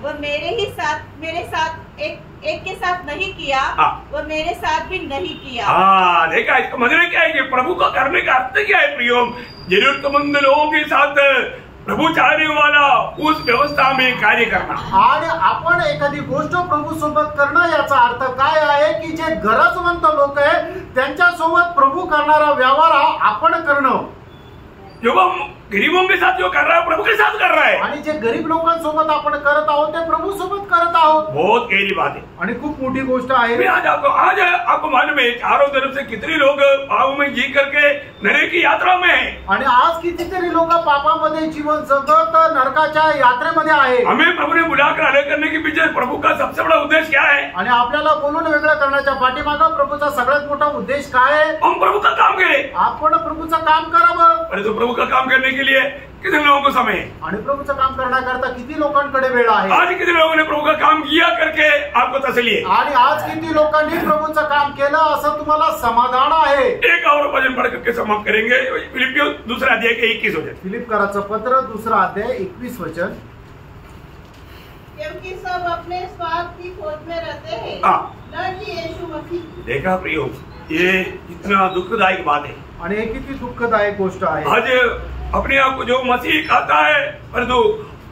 S3: वह मेरे साथ एक के साथ नहीं किया, वह मेरे साथ भी नहीं किया।
S1: हाँ, देखा, इसका मतलब क्या है कि प्रभु का करने का अर्थ क्या है प्रियो? जरूरतमंद लोगों के साथ प्रभू चाहने वाला उस व्यवस्था में कार्य करना।
S2: आणि आपण एखादी गोष्ट प्रभू सोबत करणं याचा अर्थ काय आहे की जे गरजवंत लोक आहे त्यांच्या सोबत प्रभू करणारा व्यवहार आपण करणं।
S1: जो हम गरीबों के साथ जो कर रहा है प्रभु के साथ कर रहा है,
S2: आणि जे गरीब लोकांसोबत आपण करत आहोत ते प्रभू सोबत करत आहोत।
S1: बहुत गहरी बात है
S2: आणि खूप मोठी गोष्ट आहे।
S1: आज आपको मालूम है चारों तरफ से कितने लोग पाप में जी करके नरक की यात्रा में है।
S2: आणि आज कितीतरी लोक पापामध्ये जीवन जगत नरकाच्या यात्रेमध्ये आहे।
S1: हमें प्रभु ने बुलाकर अलग करने के पीछे प्रभु का सबसे बड़ा उद्देश्य क्या है?
S2: आणि आपल्याला बोलून वेगळं करण्याच्या पाठीमागे प्रभूचा सगळ्यात मोठा उद्देश काय आहे?
S1: हम प्रभु का काम करें,
S2: आपण प्रभूचं काम करावं।
S1: अरे तो प्रभु का काम करने के लिए कितने लोगों को समय है?
S2: आणि प्रभूचं काम करण्याकरता किती लोकांकडे वेळ आहे?
S1: आज कितने लोगों ने प्रभु का काम किया करके आपको तसल्ली है?
S2: आणि आज किती लोकांनी प्रभूचं काम केलं असं तुम्हाला समाधान आहे?
S1: एक और वचन पढ़ करके समाप्त करेंगे, फिलिपियों दूसरा अध्याय के 21 वचन।
S2: फिलिपकराचं पत्र दूसरा अध्याय 21 वचन।
S3: क्योंकि सब अपने स्वार्थ की खोज में रहते हैं, न कि यीशु मसीह।
S1: देखा प्रियो, ये इतना दुखदायक बात है।
S2: आणि हे किती दुःखदायक गोष्ट आहे।
S1: आज अपने आप को जो मसीह कहता है परंतु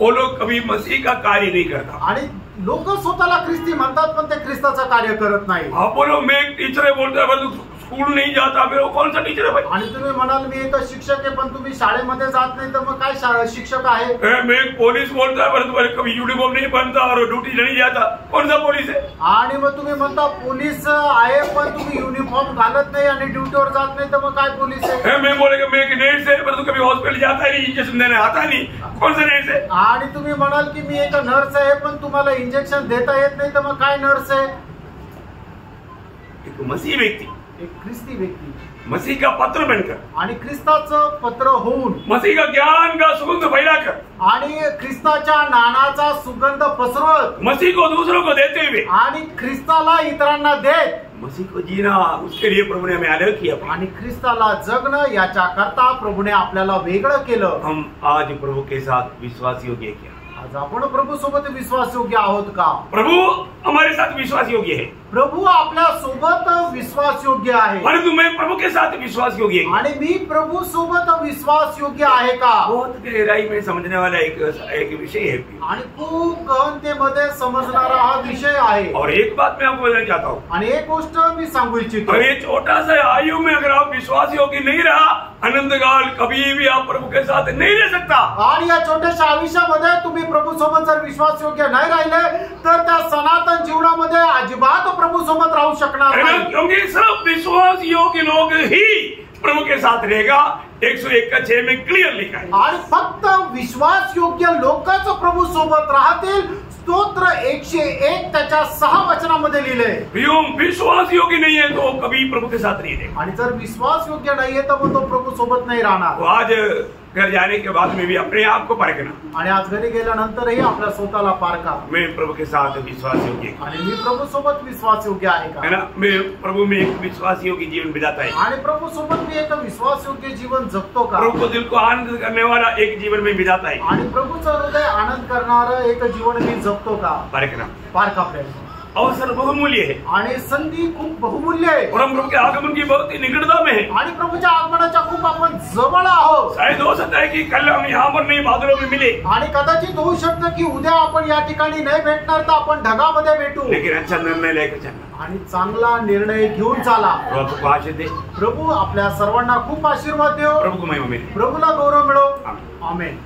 S1: वो लोग कभी मसीह का कार्य नहीं करता।
S2: आणि लोक स्वतःला ख्रिस्ती म्हणतात पण ते ख्रिस्ताचं कार्य करत नाही।
S1: आप बोलो मैं एक टीचर है, बोलता है परंतु स्कूल नहीं जाता, फिर वो कौन सा टीचर है भाई?
S2: आणि तुम्ही म्हणाल मी एक शिक्षक आहे पण तुम्ही शाळेमध्ये जात नाही तर मग काय शिक्षक आहे?
S1: मैं एक पुलिस बोलता है परंतु कभी यूनिफॉर्म नहीं पहनता और ड्यूटी नहीं जाता, कौन सा पुलिस है?
S2: आणि मग तुम्ही म्हणता पोलीस आहे पण तुम्ही युनिफॉर्म घालत नाही आणि ड्युटीवर जात नाही तर मग काय पोलीस आहे?
S1: मैं बोलेगा मैं एक नर्स है परंतु कभी हॉस्पिटल जाता नहीं, इंजेक्शन देने आता नहीं, कौन सा नर्स है?
S2: आणि तुम्ही म्हणाल की मी एक नर्स आहे पण तुम्हाला इंजेक्शन देता येत नाही तर मग काय नर्स आहे?
S1: एक मसीह व्यक्ति,
S2: एक ख्रिस्ती व्यक्ती
S1: मसीह का पत्र बनकर
S2: आणि ख्रिस्ताचं पत्र होऊन,
S1: मसीह का ज्ञान का सुगंध फैलाकर
S2: आणि ख्रिस्ताच्या नानाचा सुगंध पसरवत,
S1: मसीह को दूसरों को देते हुए
S2: आणि ख्रिस्ताला इतरांना देत,
S1: मसीह को जीना, उसके लिए प्रभु ने हमें अलग किया।
S2: आणि ख्रिस्ताला जगणं याच्या करता प्रभूने आपल्याला वेगळं केलं।
S1: हम आज प्रभु के साथ विश्वास योग्य क्या?
S2: आज आपण प्रभू सोबत विश्वास योग्य आहोत का?
S1: प्रभु हमारे साथ विश्वास योग्य है,
S2: प्रभू आपल्या सोबत विश्वास योग्य आहे,
S1: परंतु मैं प्रभु के साथ विश्वास योग्य है।
S2: आणि मी प्रभू सोबत विश्वास योग्य आहे का?
S1: बहुत गहराई में समझने वाला एक विषय है
S2: आणि खूप गहनतेमध्ये समजणारा हा विषय आहे।
S1: और एक बात मैं आपको बताना चाहता हूँ,
S2: आणि एक गोष्ट मी सांगू इच्छितो,
S1: और ये छोटा सा आयु में अगर आप विश्वास योग्य नहीं रहा, अनंत काल कभी भी आप प्रभु के साथ नहीं रह सकता।
S2: आणि या छोट्याशा आयुष्यामध्ये तुम्ही प्रभू सोबत जर विश्वास योग्य नाही राहिले तर त्या सनातन जीवनामध्ये अजिबात प्रभू सोबत राहू शकणार नाही।
S1: क्योंकि सिर्फ विश्वास योग्य लोग ही प्रभु के साथ रहेगा। 101:6 में क्लियर लिखा है।
S2: आणि फक्त विश्वास योग्य लोकच प्रभू सोबत राहतील। स्तोत्र 101 त्याच्या 6 वचनामध्ये लिहिलंय।
S1: विश्वास योग्य नहीं है तो कभी प्रभु के साथ नहीं रहेगा।
S2: आणि जर विश्वास योग्य नाहीये तर मग तो प्रभू सोबत नाही राहणार।
S1: आज घर जाने के बाद में भी अपने आप को परखना,
S2: आणि आज घरी गेल्यानंतरही आपल्या स्वतःला पारखा,
S1: मैं प्रभु के साथ विश्वास योग्य,
S2: आणि मी प्रभु सोबत विश्वास योग्य आहे का?
S1: है ना? मैं प्रभु में एक विश्वास योग्य जीवन बिताता है,
S2: आणि प्रभु सोबत मी एक विश्वास योग्य जीवन जगतो का?
S1: प्रभु को दिल को आनंद करने वाला एक जीवन में बिताता है,
S2: आणि प्रभूचं हृदय आनंद करणारं एक जीवन मी जगतो का?
S1: परखना।
S2: पारखा प्रयत्न।
S1: अवसर बहुमूल्य है
S2: आणि संधी खूप बहुमूल्य आहे,
S1: और हम प्रभु के आगमन की बहुत ही निकटता में है।
S2: आणि प्रभूच्या आगमनाच्या खूप आपण जवळ आहोत।
S1: शायद हो सकता है कि कल हम यहाँ पर नहीं बादलों में मिले,
S2: आणि कदाचित होऊ शकतं की उद्या आपण या ठिकाणी नाही भेटणार तर आपण ढगामध्ये भेटू,
S1: लेकिन अच्छा निर्णय लेकर चलना।
S2: आणि चांगला निर्णय घेऊन चाला।
S1: प्रभु आपको आशीष दे,
S2: प्रभू आपल्या सर्वांना खूप आशीर्वाद देव,
S1: प्रभु को महिमा मिले।
S2: प्रभूला गौरव मिळो।
S1: आमीन।
S2: आमेन।